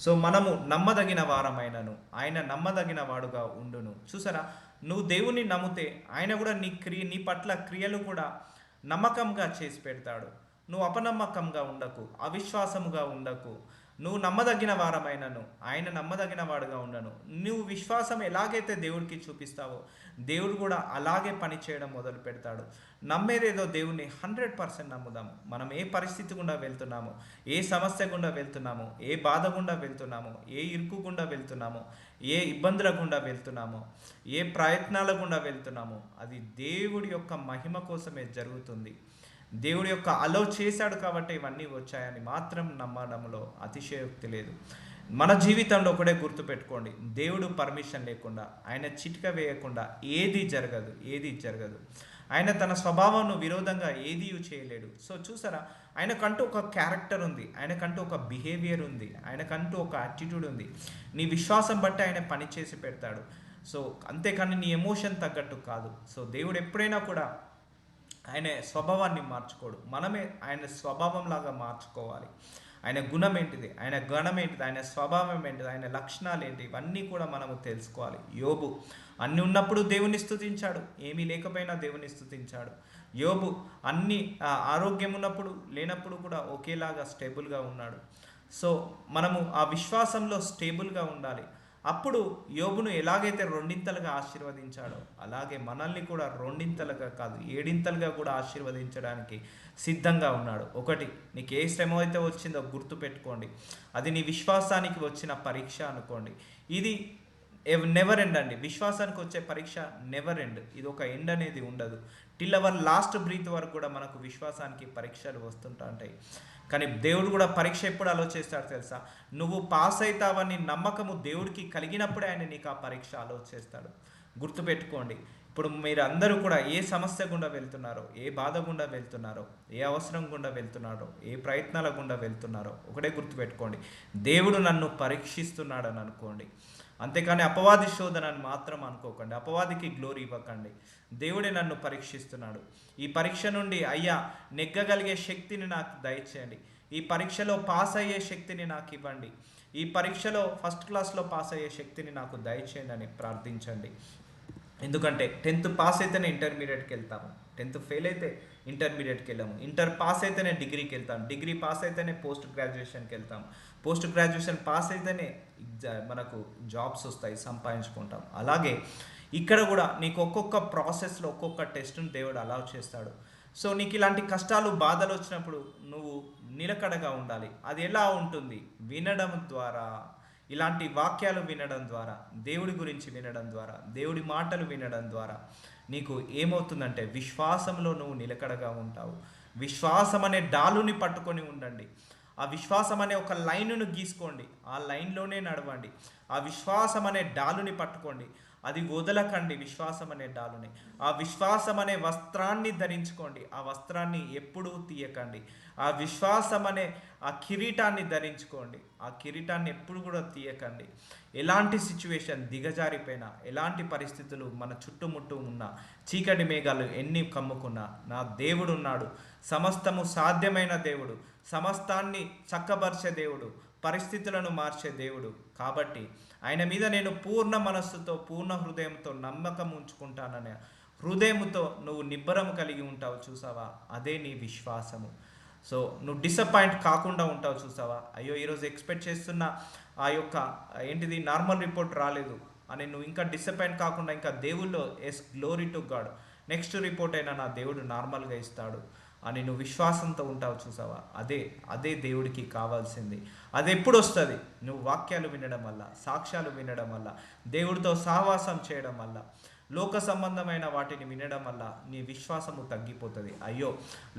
Speaker 1: సో మనము నమ్మదగిన వారమైనను ఆయన నమ్మదగిన వాడుగా ఉండును. చూసారా, నువ్వు దేవుని నమ్మితే ఆయన కూడా నీ పట్ల క్రియలు కూడా నమ్మకంగా చేసి పెడతాడు. నువ్వు అపనమ్మకంగా ఉండకు, అవిశ్వాసముగా ఉండకు. నువ్వు నమ్మదగిన వారమైనను ఆయన నమ్మదగిన వాడుగా ఉండను. నువ్వు విశ్వాసం ఎలాగైతే దేవుడికి చూపిస్తావో దేవుడు కూడా అలాగే పని చేయడం మొదలు పెడతాడు. నమ్మేదేదో దేవుణ్ణి 100% నమ్ముదాము. మనం ఏ పరిస్థితి గుండా వెళ్తున్నామో, ఏ సమస్య గుండా వెళ్తున్నామో, ఏ బాధ గుండా వెళ్తున్నామో, ఏ ఇరుకు గుండా వెళ్తున్నామో, ఏ ఇబ్బందుల గుండా వెళ్తున్నామో, ఏ ప్రయత్నాల గుండా వెళ్తున్నామో అది దేవుడి యొక్క మహిమ కోసమే జరుగుతుంది. దేవుడి యొక్క అలో చేశాడు కాబట్టి ఇవన్నీ వచ్చాయని మాత్రం నమ్మడంలో అతిశయోక్తి లేదు. మన జీవితంలో ఒకటే గుర్తుపెట్టుకోండి, దేవుడు పర్మిషన్ లేకుండా, ఆయన చిటిక వేయకుండా ఏది జరగదు. ఆయన తన స్వభావం విరోధంగా ఏది చేయలేడు. సో చూసారా, ఆయనకంటూ ఒక క్యారెక్టర్ ఉంది, ఆయనకంటూ ఒక బిహేవియర్ ఉంది, ఆయనకంటూ ఒక యాటిట్యూడ్ ఉంది. నీ విశ్వాసం బట్టి ఆయన పని చేసి పెడతాడు. సో అంతేకాని నీ ఎమోషన్ తగ్గట్టు కాదు. సో దేవుడు ఎప్పుడైనా కూడా ఆయన స్వభావాన్ని మార్చుకోడు, మనమే ఆయన స్వభావంలాగా మార్చుకోవాలి. ఆయన గుణం ఏంటిది, ఆయన గణం ఏంటిది, ఆయన స్వభావం ఏంటిది, ఆయన లక్షణాలు ఏంటి, ఇవన్నీ కూడా మనము తెలుసుకోవాలి. యోబు అన్నీ ఉన్నప్పుడు దేవుని స్తుతించాడు, ఏమీ లేకపోయినా దేవుని స్తుతించాడు. యోబు అన్ని ఆరోగ్యం ఉన్నప్పుడు లేనప్పుడు కూడా ఒకేలాగా స్టేబుల్గా ఉన్నాడు. సో మనము ఆ విశ్వాసంలో స్టేబుల్గా ఉండాలి. అప్పుడు యోబును ఎలాగైతే 2 ఆశీర్వదించాడో అలాగే మనల్ని కూడా 2 కాదు 7 కూడా ఆశీర్వదించడానికి సిద్ధంగా ఉన్నాడు. ఒకటి, నీకు ఏ శ్రమ అయితే వచ్చిందో గుర్తు పెట్టుకోండి, అది నీ విశ్వాసానికి వచ్చిన పరీక్ష అనుకోండి. ఇది నెవర్ ఎండ్ అండి. విశ్వాసానికి వచ్చే పరీక్ష నెవర్ ఎండ్. ఇది ఒక ఎండ్ అనేది ఉండదు. టిల్ అవర్ లాస్ట్ బ్రీత్ వరకు కూడా మనకు విశ్వాసానికి పరీక్షలు వస్తుంటా ఉంటాయి. కానీ దేవుడు కూడా పరీక్ష ఎప్పుడు ఆలోచిస్తాడు తెలుసా? నువ్వు పాస్ అవుతావని నమ్మకము దేవుడికి కలిగినప్పుడే ఆయన నీకు ఆ పరీక్ష ఆలోచిస్తాడు. గుర్తుపెట్టుకోండి. ఇప్పుడు మీరు అందరూ కూడా ఏ సమస్య గుండా వెళ్తున్నారో, ఏ బాధ గుండా వెళ్తున్నారో, ఏ అవసరం గుండా వెళ్తున్నారో, ఏ ప్రయత్నాల గుండా వెళ్తున్నారో ఒకటే గుర్తుపెట్టుకోండి, దేవుడు నన్ను పరీక్షిస్తున్నాడని అనుకోండి. అంతేకాని అపవాది శోధనని మాత్రం అనుకోకండి, అపవాదికి గ్లోరీ ఇవ్వకండి. దేవుడే నన్ను పరీక్షిస్తున్నాడు. ఈ పరీక్ష నుండి అయ్యా నెగ్గగలిగే శక్తిని నాకు దయచేయండి, ఈ పరీక్షలో పాస్ అయ్యే శక్తిని నాకు ఇవ్వండి, ఈ పరీక్షలో ఫస్ట్ క్లాస్లో పాస్ అయ్యే శక్తిని నాకు దయచేయండి అని ప్రార్థించండి. ఎందుకంటే 10th పాస్ అయితేనే ఇంటర్మీడియట్కి వెళ్తాము, 10th ఫెయిల్ అయితే ఇంటర్మీడియట్కి వెళ్ళాము, ఇంటర్ పాస్ అయితేనే డిగ్రీకి వెళ్తాం, డిగ్రీ పాస్ అయితేనే పోస్ట్ గ్రాడ్యుయేషన్కి వెళ్తాం, పోస్ట్ గ్రాడ్యుయేషన్ పాస్ అయితేనే మనకు జాబ్స్ వస్తాయి, సంపాదించుకుంటాం. అలాగే ఇక్కడ కూడా నీకు ఒక్కొక్క ప్రాసెస్లో ఒక్కొక్క టెస్ట్ను దేవుడు అలౌ చేస్తాడు. సో నీకు ఇలాంటి కష్టాలు బాధలు వచ్చినప్పుడు నువ్వు నిలకడగా ఉండాలి. అది ఎలా ఉంటుంది? వినడం ద్వారా, ఇలాంటి వాక్యాలు వినడం ద్వారా, దేవుడి గురించి వినడం ద్వారా, దేవుడి మాటలు వినడం ద్వారా, నీకు ఏమవుతుందంటే విశ్వాసంలో నువ్వు నిలకడగా ఉంటావు. విశ్వాసం అనే డాలుని పట్టుకొని ఉండండి. ఆ విశ్వాసం అనే ఒక లైన్ను గీసుకోండి, ఆ లైన్లోనే నడవండి. ఆ విశ్వాసం అనే డాలుని పట్టుకోండి, అది వదలకండి. విశ్వాసం అనే డాలుని, ఆ విశ్వాసం అనే వస్త్రాన్ని ధరించుకోండి, ఆ వస్త్రాన్ని ఎప్పుడూ తీయకండి. ఆ విశ్వాసం అనే ఆ కిరీటాన్ని ధరించుకోండి, ఆ కిరీటాన్ని ఎప్పుడు కూడా తీయకండి. ఎలాంటి సిచ్యువేషన్ దిగజారిపోయినా, ఎలాంటి పరిస్థితులు మన చుట్టుముట్టు ఉన్నా, చీకటి మేఘాలు ఎన్ని కమ్ముకున్నా, నా దేవుడు ఉన్నాడు. సమస్తము సాధ్యమైన దేవుడు, సమస్తాన్ని చక్కబరిచే దేవుడు, పరిస్థితులను మార్చే దేవుడు. కాబట్టి ఆయన మీద నేను పూర్ణ మనస్సుతో, పూర్ణ హృదయంతో నమ్మకం ఉంచుకుంటాననే హృదయముతో నువ్వు నిబ్బరం కలిగి ఉంటావు చూసావా, అదే నీ విశ్వాసము. సో నువ్వు డిసప్పాయింట్ కాకుండా ఉంటావు చూసావా, అయ్యో ఈరోజు ఎక్స్పెక్ట్ చేస్తున్న ఆ యొక్క ఏంటిది నార్మల్ రిపోర్ట్ రాలేదు అని నువ్వు ఇంకా డిసప్పాయింట్ కాకుండా ఇంకా దేవుల్లో yes glory to God, next report అయినా నా దేవుడు నార్మల్గా ఇస్తాడు అని నువ్వు విశ్వాసంతో ఉంటావు చూసావా, అదే అదే దేవుడికి కావాల్సింది. అది ఎప్పుడు వస్తుంది? నువ్వు వాక్యాలు వినడం వల్ల, సాక్ష్యాలు వినడం వల్ల, దేవుడితో సహవాసం చేయడం వల్ల, లోక సంబంధమైన వాటిని వినడం వల్ల నీ విశ్వాసము తగ్గిపోతుంది. అయ్యో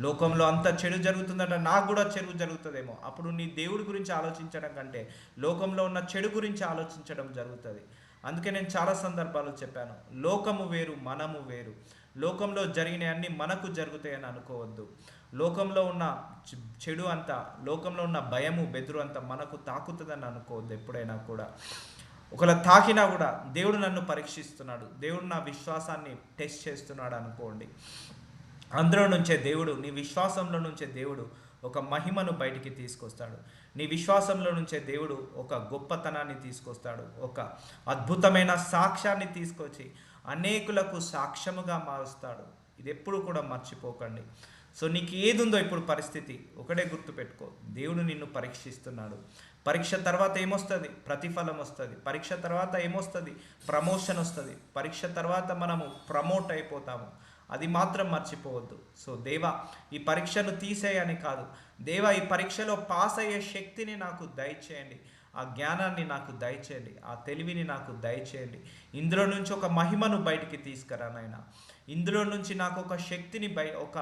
Speaker 1: లోకంలో అంత చెడు జరుగుతుందట, నాకు కూడా చెడు జరుగుతుందేమో. అప్పుడు నీ దేవుడి గురించి ఆలోచించడం కంటే లోకంలో ఉన్న చెడు గురించి ఆలోచించడం జరుగుతుంది. అందుకే నేను చాలా సందర్భాలు చెప్పాను, లోకము వేరు, మనము వేరు. లోకంలో జరిగినవన్నీ మనకు జరుగుతాయని అనుకోవద్దు. లోకంలో ఉన్న చెడు అంతా, లోకంలో ఉన్న భయము బెదురు అంతా మనకు తాకుతుందని అనుకోవద్దు ఎప్పుడైనా కూడా. ఒకవేళ తాకినా కూడా దేవుడు నన్ను పరీక్షిస్తున్నాడు, దేవుడు నా విశ్వాసాన్ని టెస్ట్ చేస్తున్నాడు అనుకోండి. అందులో నుంచే దేవుడు, నీ విశ్వాసంలో నుంచే దేవుడు ఒక మహిమను బయటికి తీసుకొస్తాడు. నీ విశ్వాసంలో నుంచే దేవుడు ఒక గొప్పతనాన్ని తీసుకొస్తాడు, ఒక అద్భుతమైన సాక్ష్యాన్ని తీసుకొచ్చి అనేకులకు సాక్ష్యముగా మారుస్తాడు. ఇది ఎప్పుడు కూడా మర్చిపోకండి. సో నీకు ఏది ఉందో ఇప్పుడు పరిస్థితి, ఒకటే గుర్తుపెట్టుకో, దేవుడు నిన్ను పరీక్షిస్తున్నాడు. పరీక్ష తర్వాత ఏమొస్తుంది? ప్రతిఫలం వస్తుంది. పరీక్ష తర్వాత ఏమొస్తుంది? ప్రమోషన్ వస్తుంది. పరీక్ష తర్వాత మనము ప్రమోట్ అయిపోతాము. అది మాత్రం మర్చిపోవద్దు. సో దేవా ఈ పరీక్షను తీసేయని కాదు, దేవా ఈ పరీక్షలో పాస్ అయ్యే శక్తిని నాకు దయచేయండి, ఆ జ్ఞానాన్ని నాకు దయచేయండి, ఆ తెలివిని నాకు దయచేయండి. ఇందులో నుంచి ఒక మహిమను బయటికి తీసుకురా నాయనా. ఇందులో నుంచి నాకు ఒక శక్తిని ఒక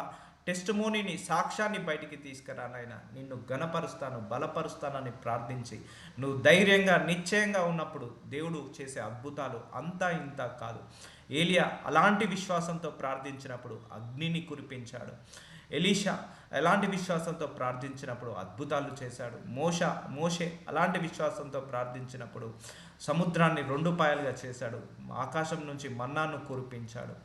Speaker 1: టెస్టిమోనీని, సాక్ష్యాన్ని బయటికి తీసుకురా నాయనా. నిన్ను ఘనపరుస్తాను, బలపరుస్తానని ప్రార్థించి నువ్వు ధైర్యంగా నిశ్చయంగా ఉన్నప్పుడు దేవుడు చేసే అద్భుతాలు అంతా ఇంత కాదు. ఏలియా అలాంటి విశ్వాసంతో ప్రార్థించినప్పుడు అగ్నిని కురిపించాడు. ఎలీషా ఎలాంటి విశ్వాసంతో ప్రార్థించినప్పుడు అద్భుతాలు చేశాడు. మోషే అలాంటి విశ్వాసంతో ప్రార్థించినప్పుడు సముద్రాన్ని 2 పాయలుగా చేశాడు. ఆకాశం నుంచి మన్నాను కురిపించాడు.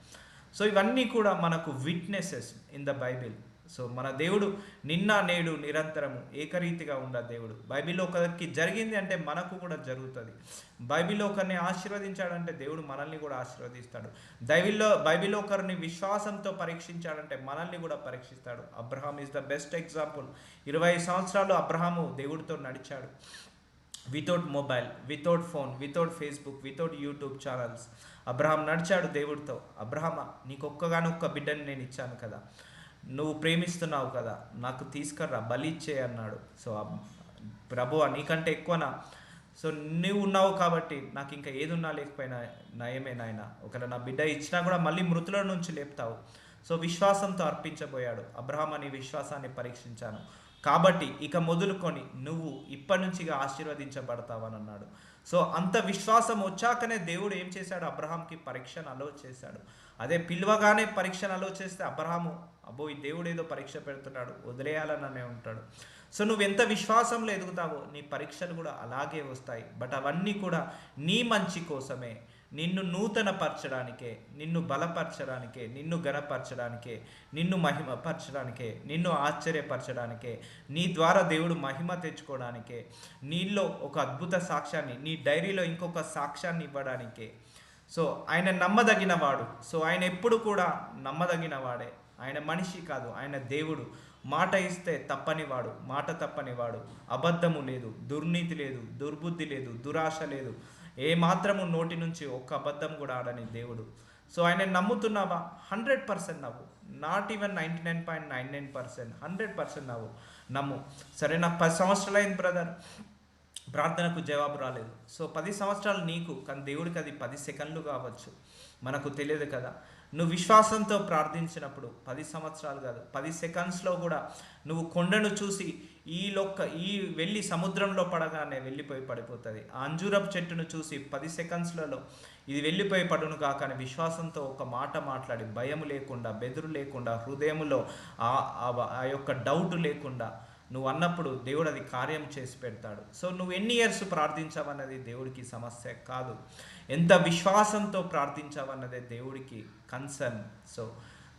Speaker 1: సో ఇవన్నీ కూడా మనకు witnesses in the Bible. So మన దేవుడు నిన్న నేడు నిరంతరము ఏకరీతిగా ఉన్న దేవుడు. బైబిల్లో ఒకరికి జరిగింది అంటే మనకు కూడా జరుగుతుంది. బైబిల్లో ఒకరిని ఆశీర్వదించాడంటే దేవుడు మనల్ని కూడా ఆశీర్వదిస్తాడు. బైబిల్లో ఒకరిని విశ్వాసంతో పరీక్షించాడంటే మనల్ని కూడా పరీక్షిస్తాడు. Abraham is the best example. 20 సంవత్సరాలు అబ్రహాము దేవుడితో నడిచాడు. Without mobile, without phone, without Facebook, without YouTube channels Abraham నడిచాడు దేవుడితో. అబ్రహామా నీకు ఒక్కగానొక్క బిడ్డని నేను ఇచ్చాను కదా, నువ్వు ప్రేమిస్తున్నావు కదా, నాకు తీసుకురా, బలి ఇచ్చే అన్నాడు. సో ప్రభువా నీకంటే ఎక్కువనా, సో నువ్వు ఉన్నావు కాబట్టి నాకు ఇంకా ఏది ఉన్నా లేకపోయినా నయమే నాయన, ఒకవేళ నా బిడ్డ ఇచ్చినా కూడా మళ్ళీ మృతుల నుంచి లేపుతావు. సో విశ్వాసంతో అర్పించబోయాడు. అబ్రహాం నీ విశ్వాసాన్ని పరీక్షించాను కాబట్టి ఇక మొదలుకొని నువ్వు ఇప్పటి నుంచిగా ఆశీర్వదించబడతావని అన్నాడు. సో అంత విశ్వాసం వచ్చాకనే దేవుడు ఏం చేశాడు? అబ్రహాంకి పరీక్షను అలో చేశాడు. అదే పిలువగానే పరీక్షను అలో చేస్తే అబ్రహాము అబ్బో ఈ దేవుడు ఏదో పరీక్ష పెడుతున్నాడు వదిలేయాలనే ఉంటాడు. సో నువ్వు ఎంత విశ్వాసంలో ఎదుగుతావో నీ పరీక్షలు కూడా అలాగే వస్తాయి. బట్ అవన్నీ కూడా నీ మంచి కోసమే, నిన్ను నూతనపరచడానికే, నిన్ను బలపరచడానికే, నిన్ను ఘనపరచడానికే, నిన్ను మహిమపరచడానికే, నిన్ను ఆశ్చర్యపరచడానికే, నీ ద్వారా దేవుడు మహిమ తెచ్చుకోవడానికే, నీలో ఒక అద్భుత సాక్ష్యాన్ని, నీ డైరీలో ఇంకొక సాక్ష్యాన్ని ఇవ్వడానికే. సో ఆయన నమ్మదగినవాడు. సో ఆయన ఎప్పుడు కూడా నమ్మదగినవాడే. ఆయన మనిషి కాదు, ఆయన దేవుడు. మాట ఇస్తే తప్పనివాడు, మాట తప్పనివాడు. అబద్ధము లేదు, దుర్నీతి లేదు, దుర్బుద్ధి లేదు, దురాశ లేదు. ఏ మాత్రము నోటి నుంచి ఒక్క అబద్ధం కూడా ఆడని దేవుడు. సో ఆయన నమ్ముతున్నావా? 100% నవ్వు. నాట్ ఈవెన్ 99.99%, 100% నమ్ము. సరే నాకు 10 సంవత్సరాలు అయింది బ్రదర్, ప్రార్థనకు జవాబు రాలేదు. సో 10 సంవత్సరాలు నీకు, కానీ దేవుడికి అది 10 సెకండ్లు కావచ్చు, మనకు తెలియదు కదా. నువ్వు విశ్వాసంతో ప్రార్థించినప్పుడు 10 సంవత్సరాలు కాదు, 10 సెకండ్స్లో కూడా నువ్వు కొండను చూసి ఈ వెళ్ళి సముద్రంలో పడగానే వెళ్ళిపోయి పడిపోతుంది. ఆ అంజూరపు చెట్టును చూసి 10 సెకండ్స్లలో ఇది వెళ్ళిపోయి పడును కాకని విశ్వాసంతో ఒక మాట మాట్లాడి, భయం లేకుండా, బెదురు లేకుండా, హృదయంలో ఆ యొక్క డౌట్ లేకుండా నువ్వు అన్నప్పుడు దేవుడు అది కార్యం చేసి పెడతాడు. సో నువ్వు ఎన్ని ఇయర్స్ ప్రార్థించావన్నది దేవుడికి సమస్య కాదు, ఎంత విశ్వాసంతో ప్రార్థించావన్నదే దేవుడికి కన్సర్న్. సో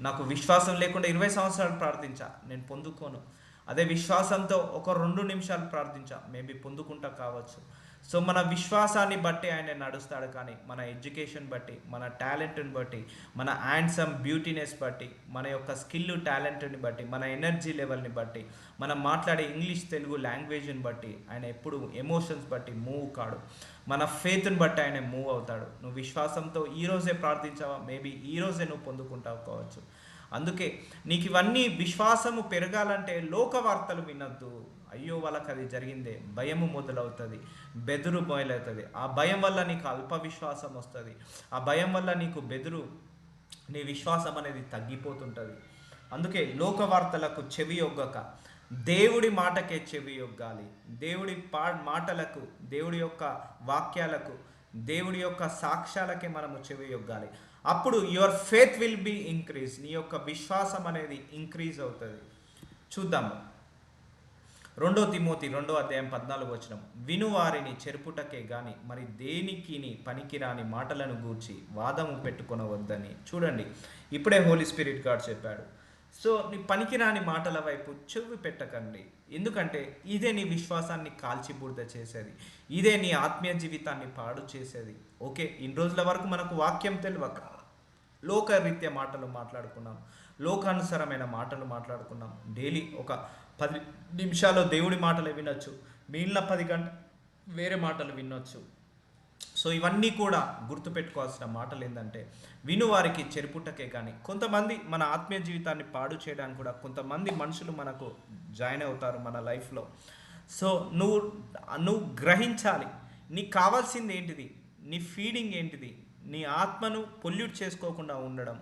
Speaker 1: నాకు విశ్వాసం లేకుండా 20 సంవత్సరాలు ప్రార్థించా, నేను పొందుకోను. అదే విశ్వాసంతో ఒక 2 నిమిషాలు ప్రార్థించా, మేబీ పొందుకుంటా కావచ్చు. సో మన విశ్వాసాన్ని బట్టి ఆయన నడుస్తాడు, కానీ మన ఎడ్యుకేషన్ బట్టి, మన టాలెంట్ని బట్టి, మన హ్యాండ్సమ్ బ్యూటీనెస్ బట్టి, మన యొక్క స్కిల్ టాలెంట్ని బట్టి, మన ఎనర్జీ లెవెల్ని బట్టి, మనం మాట్లాడే ఇంగ్లీష్ తెలుగు లాంగ్వేజ్ని బట్టి ఆయన ఎప్పుడు ఎమోషన్స్ బట్టి మూవ్ కాడు. మన ఫేత్ని బట్టి ఆయన మూవ్ అవుతాడు. నువ్వు విశ్వాసంతో ఈరోజే ప్రార్థించావా, మేబీ ఈరోజే నువ్వు పొందుకుంటావు కావచ్చు. అందుకే నీకు ఇవన్నీ విశ్వాసము పెరగాలంటే లోక వార్తలు వినొద్దు. అయ్యో వాళ్ళకి అది జరిగిందే, భయము మొదలవుతుంది, బెదురు మొదలవుతుంది. ఆ భయం వల్ల నీకు అల్ప విశ్వాసం వస్తుంది, ఆ భయం వల్ల నీకు బెదురు, నీ విశ్వాసం అనేది తగ్గిపోతుంటుంది. అందుకే లోక వార్తలకు చెవి ఒగ్గక దేవుడి మాటకే చెవి ఒగ్గాలి. దేవుడి మాటలకు, దేవుడి యొక్క వాక్యాలకు, దేవుడి యొక్క సాక్ష్యాలకే మనము చెవి ఒగ్గాలి. అప్పుడు your faith will be increase, నీ యొక్క విశ్వాసం అనేది ఇంక్రీజ్ అవుతుంది. చూద్దాము 2 తిమోతి 2:14 వినువారిని చెరుపుటకే గాని మరి దేనికి పనికిరాని మాటలను గూర్చి వాదము పెట్టుకొనవద్దని. చూడండి, ఇప్పుడే హోలీ స్పిరిట్ గాడ్ చెప్పాడు. సో నీ పనికిరాని మాటల వైపు చెవి పెట్టకండి, ఎందుకంటే ఇదే నీ విశ్వాసాన్ని కాల్చిబూడిద చేసేది, ఇదే నీ ఆత్మీయ జీవితాన్ని పాడు చేసేది. ఓకే, ఇన్ని రోజుల వరకు మనకు వాక్యం తెలియక లోకరీత్యా మాటలు మాట్లాడుకున్నాం, లోకానుసరమైన మాటలు మాట్లాడుకున్నాం. డైలీ ఒక 10 నిమిషాలు దేవుడి మాటలు వినొచ్చు, మిగిలిన 10 గంటలు వేరే మాటలు వినొచ్చు. సో ఇవన్నీ కూడా గుర్తుపెట్టుకోవాల్సిన మాటలు ఏంటంటే, వినువారికి చెరుపుటకే కానీ, కొంతమంది మన ఆత్మీయ జీవితాన్ని పాడు చేయడానికి కూడా కొంతమంది మనుషులు మనకు జాయిన్ అవుతారు మన లైఫ్లో. సో నువ్వు గ్రహించాలి, నీకు కావాల్సింది ఏంటిది, నీ ఫీడింగ్ ఏంటిది, నీ ఆత్మను పొల్యూట్ చేసుకోకుండా ఉండడం.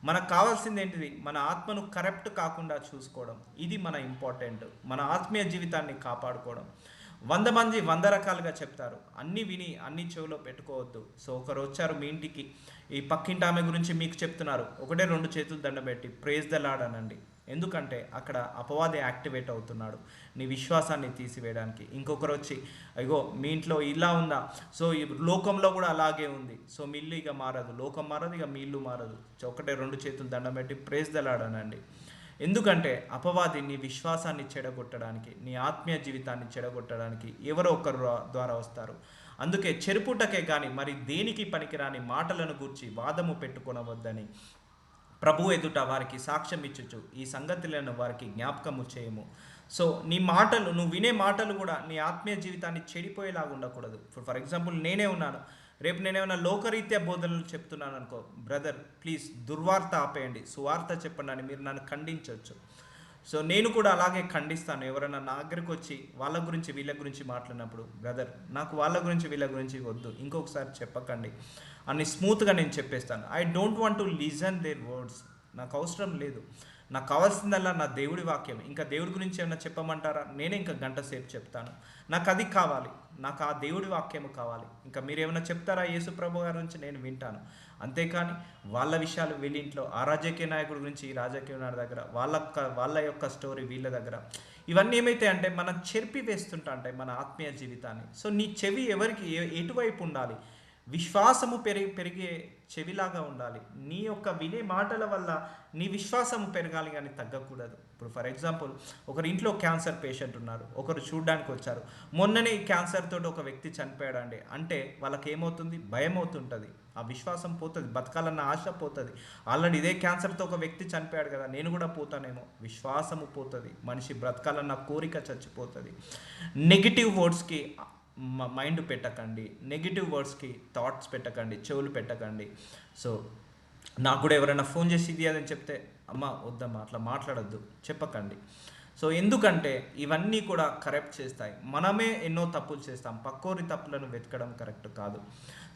Speaker 1: మనకు కావాల్సింది ఏంటిది, మన ఆత్మను కరప్ట్ కాకుండా చూసుకోవడం. ఇది మన ఇంపార్టెంట్, మన ఆత్మీయ జీవితాన్ని కాపాడుకోవడం. 100 మంది 100 రకాలుగా చెప్తారు, అన్నీ విని అన్ని చెవిలో పెట్టుకోవద్దు. సో ఒకరు వచ్చారు మీ ఇంటికి, ఈ పక్కింటి ఆమె గురించి మీకు చెప్తున్నారు, 1-2 చేతులు దండ పెట్టి ప్రేజ్ ద లార్డ్ అనండి. ఎందుకంటే అక్కడ అపవాది యాక్టివేట్ అవుతున్నాడు నీ విశ్వాసాన్ని తీసివేయడానికి. ఇంకొకరు వచ్చి అయ్యో మీ ఇంట్లో ఇలా ఉందా, సో ఈ లోకంలో కూడా అలాగే ఉంది, సో మీ ఇల్లు ఇక మారదు, లోకం మారదు, ఇక మీ ఇల్లు మారదు. 1-2 చేతులు దండం పెట్టి ప్రేజ్ ద లార్డ్ అనండి. ఎందుకంటే అపవాది నీ విశ్వాసాన్ని చెడగొట్టడానికి, నీ ఆత్మీయ జీవితాన్ని చెడగొట్టడానికి ఎవరో ఒకరు ద్వారా వస్తారు. అందుకే చెరుపుటకే కానీ మరి దేనికి పనికిరాని మాటలను గూర్చి వాదము పెట్టుకొనవద్దని ప్రభు ఎదుట వారికి సాక్ష్యం ఇచ్చుచు ఈ సంగతులను వారికి జ్ఞాపకము చేయము. సో నీ మాటలు, నువ్వు వినే మాటలు కూడా నీ ఆత్మీయ జీవితాన్ని చెడిపోయేలాగా ఉండకూడదు. ఫర్ ఎగ్జాంపుల్ నేనే ఉన్నాను, రేపు నేనేమైనా లోకరీత్యా బోధనలు చెప్తున్నాను అనుకో, బ్రదర్ ప్లీజ్ దుర్వార్త ఆపేయండి, సువార్త చెప్పండి అని మీరు నన్ను ఖండించవచ్చు. సో నేను కూడా అలాగే ఖండిస్తాను. ఎవరైనా నా దగ్గరికి వచ్చి వాళ్ళ గురించి వీళ్ళ గురించి మాట్లాడినప్పుడు, బ్రదర్ నాకు వాళ్ళ గురించి వీళ్ళ గురించి వద్దు, ఇంకొకసారి చెప్పకండి అని స్మూత్గా నేను చెప్పేస్తాను. I don't want to listen their words, నాకు అవసరం లేదు. నాకు కావాల్సిందల్లా నా దేవుడి వాక్యం. ఇంకా దేవుడి గురించి ఏమైనా చెప్పమంటారా, నేనే ఇంకా 1 గంట సేపు చెప్తాను. నాకు అది కావాలి, నాకు ఆ దేవుడి వాక్యము కావాలి. ఇంకా మీరు ఏమైనా చెప్తారా యేసు ప్రభు గారి గురించి, నేను వింటాను. అంతేకాని వాళ్ళ విషయాలు వీళ్ళ ఇంట్లో, ఆ రాజకీయ నాయకుడి గురించి ఈ రాజకీయ నాయకుడి దగ్గర, వాళ్ళ యొక్క స్టోరీ వీళ్ళ దగ్గర, ఇవన్నీ ఏమైతే అంటే మనం చెరిపి వేస్తుంటా అంటే మన ఆత్మీయ జీవితాన్ని. సో నీ చెవి ఎవరికి ఎటువైపు ఉండాలి, విశ్వాసము పెరిగే చెవిలాగా ఉండాలి. నీ యొక్క వినే మాటల వల్ల నీ విశ్వాసము పెరగాలి కానీ తగ్గకూడదు. ఇప్పుడు ఫర్ ఎగ్జాంపుల్ ఒకరి ఇంట్లో క్యాన్సర్ పేషెంట్ ఉన్నారు, ఒకరు చూడడానికి వచ్చారు, మొన్ననే ఈ క్యాన్సర్ తోటి ఒక వ్యక్తి చనిపోయాడండి అంటే వాళ్ళకి ఏమవుతుంది, భయం అవుతుంటుంది, ఆ విశ్వాసం పోతుంది, బతకాలన్న ఆశ పోతుంది. ఆల్రెడీ ఇదే క్యాన్సర్తో ఒక వ్యక్తి చనిపోయాడు కదా, నేను కూడా పోతానేమో, విశ్వాసము పోతుంది, మనిషి బ్రతకాలన్న కోరిక చచ్చిపోతుంది. నెగిటివ్ వర్డ్స్కి మైండ్ పెట్టకండి, నెగిటివ్ వర్డ్స్కి థాట్స్ పెట్టకండి, చెవులు పెట్టకండి. సో నాకు కూడా ఎవరైనా ఫోన్ చేసి ఇది అదని చెప్తే, అమ్మ వద్దమ్మా అట్లా మాట్లాడద్దు చెప్పకండి. సో ఎందుకంటే ఇవన్నీ కూడా కరెక్ట్ చేస్తాయి. మనమే ఎన్నో తప్పులు చేస్తాం, పక్కోరి తప్పులను వెతకడం కరెక్ట్ కాదు.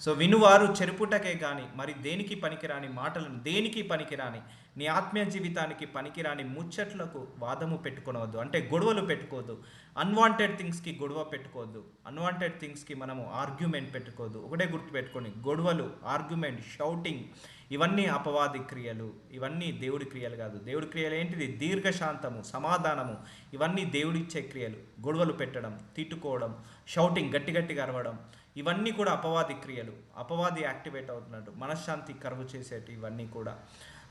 Speaker 1: సో వినువారు చెరుపుటకే కానీ మరి దేనికి పనికిరాని మాటలను, దేనికి పనికిరాని నీ ఆత్మీయ జీవితానికి పనికిరాని ముచ్చట్లకు వాదము పెట్టుకోవద్దు, అంటే గొడవలు పెట్టుకోవద్దు. అన్వాంటెడ్ థింగ్స్కి గొడవ పెట్టుకోవద్దు, అన్వాంటెడ్ థింగ్స్కి మనము ఆర్గ్యుమెంట్ పెట్టుకోవద్దు. ఒకటే గుర్తుపెట్టుకొని, గొడవలు, ఆర్గ్యుమెంట్, షౌటింగ్ ఇవన్నీ అపవాది క్రియలు, ఇవన్నీ దేవుడి క్రియలు కాదు. దేవుడి క్రియలు ఏంటిది? దీర్ఘశాంతము, సమాధానము, ఇవన్నీ దేవుడిచ్చే క్రియలు. గొడవలు పెట్టడం, తిట్టుకోవడం, షౌటింగ్, గట్టి గట్టిగా అరవడం, ఇవన్నీ కూడా అపవాది క్రియలు. అపవాది యాక్టివేట్ అవుతున్నట్టు, మనశ్శాంతి కరువు చేసేటి ఇవన్నీ కూడా.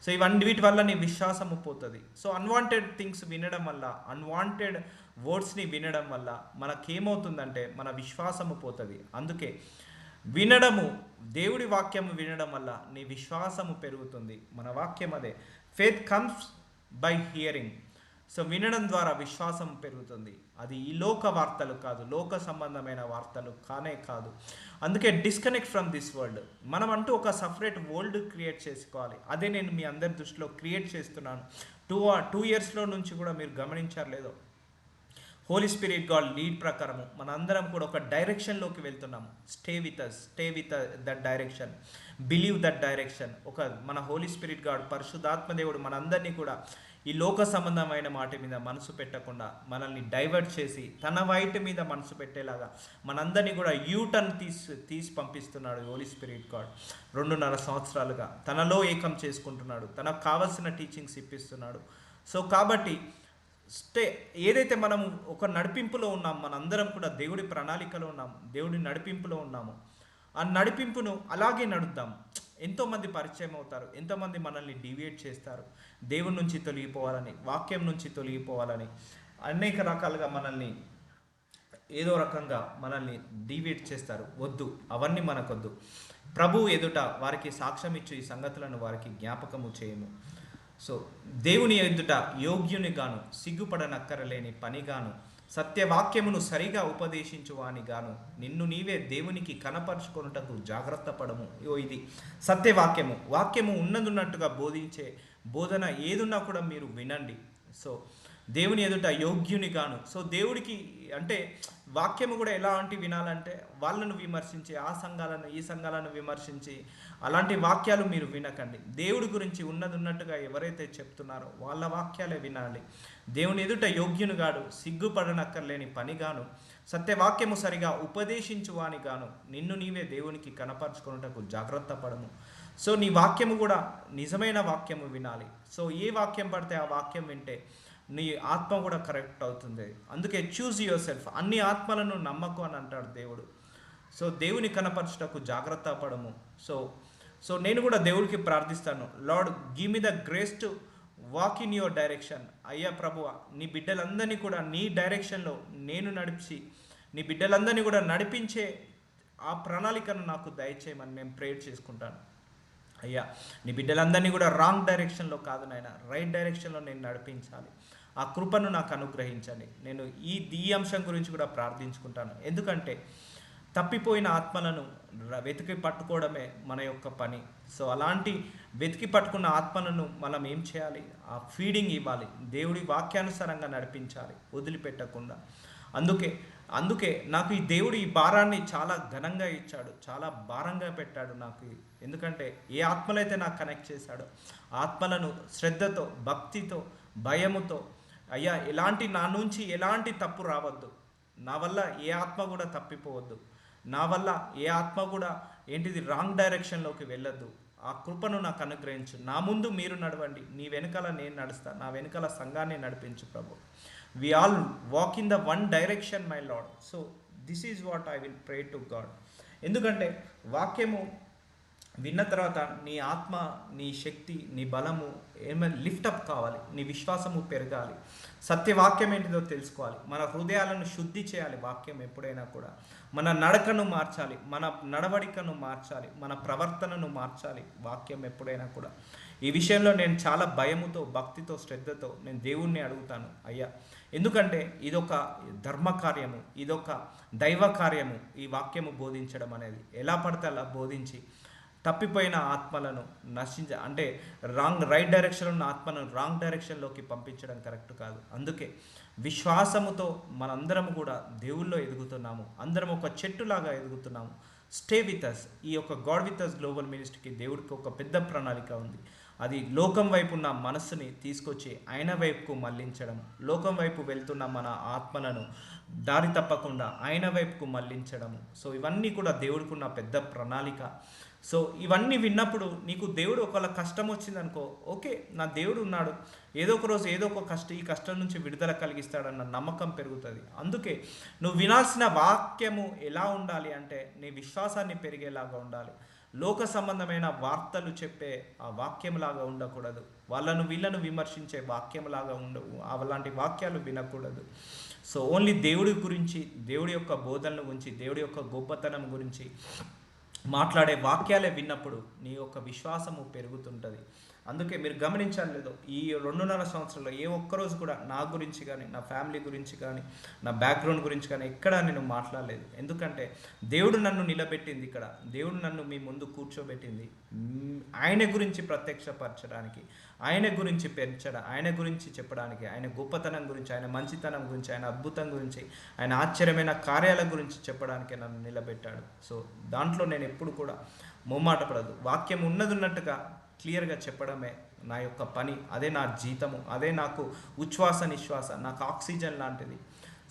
Speaker 1: సో ఇవన్నీ వీటి వల్ల నీ విశ్వాసము పోతుంది. సో అన్వాంటెడ్ థింగ్స్ వినడం వల్ల, అన్వాంటెడ్ వర్డ్స్ని వినడం వల్ల మనకేమవుతుందంటే మన విశ్వాసము పోతుంది. అందుకే వినడము, దేవుడి వాక్యము వినడం వల్ల నీ విశ్వాసము పెరుగుతుంది. మన వాక్యం అదే, faith comes by hearing. So వినడం ద్వారా విశ్వాసం పెరుగుతుంది. అది ఈ లోక వార్తలు కాదు, లోక సంబంధమైన వార్తలు కానే కాదు. అందుకే డిస్కనెక్ట్ ఫ్రమ్ దిస్ వరల్డ్. మనం అంటూ ఒక సపరేట్ వరల్డ్ క్రియేట్ చేసుకోవాలి. అదే నేను మీ అందరి దృష్టిలో క్రియేట్ చేస్తున్నాను. 2 ఇయర్స్లో నుంచి కూడా మీరు గమనించారు లేదో, హోలీ స్పిరిట్ గాడ్ లీడ్ ప్రకారము మనందరం కూడా ఒక డైరెక్షన్లోకి వెళ్తున్నాము. Stay with that direction, believe that direction. మన హోలీ స్పిరిట్ గాడ్, పరిశుద్ధాత్మదేవుడు మనందరినీ కూడా ఈ లోక సంబంధమైన మాట మీద మనసు పెట్టకుండా మనల్ని డైవర్ట్ చేసి తన వైట్ మీద మనసు పెట్టేలాగా మనందరినీ కూడా యూటర్న్ తీసి పంపిస్తున్నాడు హోలీ స్పిరిట్ గాడ్. 2.5 సంవత్సరాలుగా తనలో ఏకం చేసుకుంటున్నాడు, తనకు కావలసిన టీచింగ్స్ ఇప్పిస్తున్నాడు. సో కాబట్టి ఏదైతే మనము ఒక నడిపింపులో ఉన్నాం, మనందరం కూడా దేవుడి ప్రణాళికలో ఉన్నాం, దేవుడి నడిపింపులో ఉన్నాము. ఆ నడిపింపును అలాగే నడుద్దాం. ఎంతోమంది పరిచయం అవుతారు, ఎంతోమంది మనల్ని డివియేట్ చేస్తారు, దేవుడి నుంచి తొలగిపోవాలని, వాక్యం నుంచి తొలగిపోవాలని, అనేక రకాలుగా మనల్ని ఏదో రకంగా మనల్ని డివియేట్ చేస్తారు. వద్దు, అవన్నీ మనకొద్దు. ప్రభు ఎదుట వారికి సాక్ష్యం ఇచ్చు ఈ సంగతులను వారికి జ్ఞాపకము చేయము. సో దేవుని ఎదుట యోగ్యునిగాను, సిగ్గుపడనక్కరలేని పనిగాను, సత్యవాక్యమును సరిగా ఉపదేశించువాని గాను, నిన్ను నీవే దేవునికి కనపరుచుకొనుటకు జాగ్రత్త పడము. ఇది సత్యవాక్యము. వాక్యము ఉన్నదున్నట్టుగా బోధించే బోధన ఏదున్నా కూడా మీరు వినండి. సో దేవుని ఎదుట యోగ్యునిగాను. సో దేవుడికి అంటే వాక్యము కూడా ఎలాంటి వినాలంటే, వాళ్ళను విమర్శించి, ఆ సంఘాలను ఈ సంఘాలను విమర్శించి అలాంటి వాక్యాలు మీరు వినకండి. దేవుడి గురించి ఉన్నదున్నట్టుగా ఎవరైతే చెప్తున్నారో వాళ్ళ వాక్యాలే వినాలి. దేవుని ఎదుట యోగ్యునిగాడు, సిగ్గుపడనక్కర్లేని పనిగాను, సత్యవాక్యము సరిగా ఉపదేశించువాని గాను, నిన్ను నీవే దేవునికి కనపరుచుకొనుటకు జాగ్రత్త పడము. సో నీ వాక్యము కూడా నిజమైన వాక్యము వినాలి. సో ఏ వాక్యం పడితే ఆ వాక్యం వింటే నీ ఆత్మ కూడా కరెక్ట్ అవుతుంది. అందుకే చూజ్ యువర్ సెల్ఫ్. అన్ని ఆత్మలను నమ్మకు అని అంటాడు దేవుడు. సో దేవుని కనపరచుటకు జాగ్రత్త పడము. సో నేను కూడా దేవుడికి ప్రార్థిస్తాను, Lord give me the grace to walk in your direction. అయ్యా ప్రభువ, నీ బిడ్డలందరినీ కూడా నీ డైరెక్షన్లో నేను నడిపించి, నీ బిడ్డలందరినీ కూడా నడిపించే ఆ ప్రణాళికను నాకు దయచేయమని నేను ప్రేయర్ చేసుకుంటాను. అయ్యా, నీ బిడ్డలందరినీ కూడా రాంగ్ డైరెక్షన్లో కాదు నాయన, రైట్ డైరెక్షన్లో నేను నడిపించాలి. ఆ కృపను నాకు అనుగ్రహించండి. నేను ఈ అంశం గురించి కూడా ప్రార్థించుకుంటాను. ఎందుకంటే తప్పిపోయిన ఆత్మలను వెతికి పట్టుకోవడమే మన యొక్క పని. సో అలాంటి వెతికి పట్టుకున్న ఆత్మలను మనం ఏం చేయాలి? ఆ ఫీడింగ్ ఇవ్వాలి, దేవుడి వాక్యానుసారంగా నడిపించాలి, వదిలిపెట్టకుండా. అందుకే నాకు ఈ దేవుడు ఈ భారాన్ని చాలా ఘనంగా ఇచ్చాడు, చాలా భారంగా పెట్టాడు నాకు. ఎందుకంటే ఏ ఆత్మలైతే నాకు కనెక్ట్ చేశాడో ఆత్మలను శ్రద్ధతో, భక్తితో, భయముతో, అయ్యా నా నుంచి ఎలాంటి తప్పు రావద్దు, నా వల్ల ఏ ఆత్మ కూడా తప్పిపోవద్దు, నా వల్ల ఏ ఆత్మ కూడా రాంగ్ డైరెక్షన్లోకి వెళ్ళొద్దు. ఆ కృపను నాకు అనుగ్రహించు. నా ముందు మీరు నడవండి, నీ వెనకాల నేను నడుస్తా, నా వెనకాల సంఘాన్ని నడిపించు ప్రభు. We all walk in the one direction my Lord. So this is what I will pray to God. ఎందుకంటే వాక్యము విన్న తర్వాత నీ ఆత్మ, నీ శక్తి, నీ బలము ఏమైనా లిఫ్టప్ కావాలి, నీ విశ్వాసము పెరగాలి, సత్యవాక్యం ఏంటిదో తెలుసుకోవాలి, మన హృదయాలను శుద్ధి చేయాలి. వాక్యం ఎప్పుడైనా కూడా మన నడకను మార్చాలి, మన నడవడికను మార్చాలి, మన ప్రవర్తనను మార్చాలి వాక్యం ఎప్పుడైనా కూడా. ఈ విషయంలో నేను చాలా భయముతో, భక్తితో, శ్రద్ధతో నేను దేవుణ్ణి అడుగుతాను అయ్యా. ఎందుకంటే ఇదొక ధర్మకార్యము, ఇదొక దైవ కార్యము. ఈ వాక్యము బోధించడం అనేది ఎలా పడితే అలా బోధించి తప్పిపోయిన ఆత్మలను అంటే రైట్ డైరెక్షన్లో ఉన్న ఆత్మలను రాంగ్ డైరెక్షన్లోకి పంపించడం కరెక్ట్ కాదు. అందుకే విశ్వాసముతో మనందరం కూడా దేవుల్లో ఎదుగుతున్నాము, అందరం ఒక చెట్టులాగా ఎదుగుతున్నాము. Stay with us. ఈ యొక్క గాడ్ విత్ అస్ గ్లోబల్ మినిస్ట్రీకి దేవుడికి ఒక పెద్ద ప్రణాళిక ఉంది. అది లోకం వైపు ఉన్న మనస్సుని తీసుకొచ్చి ఆయన వైపుకు మళ్లించడం, లోకం వైపు వెళ్తున్న మన ఆత్మలను దారి తప్పకుండా ఆయన వైపుకు మళ్లించడం. సో ఇవన్నీ కూడా దేవుడికి ఉన్న పెద్ద ప్రణాళిక. సో ఇవన్నీ విన్నప్పుడు నీకు దేవుడు ఒకవేళ కష్టం వచ్చిందనుకో, ఓకే, నా దేవుడు ఉన్నాడు, ఏదో ఒక రోజు ఏదో ఒక ఈ కష్టం నుంచి విడుదల కలిగిస్తాడన్న నమ్మకం పెరుగుతుంది. అందుకే నువ్వు వినాల్సిన వాక్యము ఎలా ఉండాలి అంటే నీ విశ్వాసాన్ని పెరిగేలాగా ఉండాలి. లోక సంబంధమైన వార్తలు చెప్పే ఆ వాక్యంలాగా ఉండకూడదు, వీళ్ళను విమర్శించే వాక్యంలాగా ఉండవు, అలాంటి వాక్యాలు వినకూడదు. సో ఓన్లీ దేవుడి గురించి, దేవుడి యొక్క బోధనల గురించి, దేవుడి యొక్క గొప్పతనం గురించి మాట్లాడే వాక్యాలే విన్నప్పుడు నీ యొక్క విశ్వాసము పెరుగుతుంటుంది. అందుకే మీరు గమనించాలి లేదో, ఈ 2.5 సంవత్సరాల్లో ఏ ఒక్కరోజు కూడా నా గురించి కానీ, నా ఫ్యామిలీ గురించి కానీ, నా బ్యాక్గ్రౌండ్ గురించి కానీ ఎక్కడా నేను మాట్లాడలేదు. ఎందుకంటే దేవుడు నన్ను నిలబెట్టింది, ఇక్కడ దేవుడు నన్ను మీ ముందు కూర్చోబెట్టింది ఆయన గురించి ప్రత్యక్షపరచడానికి, ఆయన గురించి పెంచడం, ఆయన గురించి చెప్పడానికి, ఆయన గొప్పతనం గురించి, ఆయన మంచితనం గురించి, ఆయన అద్భుతం గురించి, ఆయన ఆశ్చర్యమైన కార్యాల గురించి చెప్పడానికే నన్ను నిలబెట్టాడు. సో దాంట్లో నేను ఎప్పుడు కూడా మొమ్మాట పడదు. వాక్యం ఉన్నట్టుగా క్లియర్గా చెప్పడమే నా యొక్క పని, అదే నా జీతము, అదే నాకు ఉచ్ఛ్వాస నిశ్వాస, నాకు ఆక్సిజన్ లాంటిది.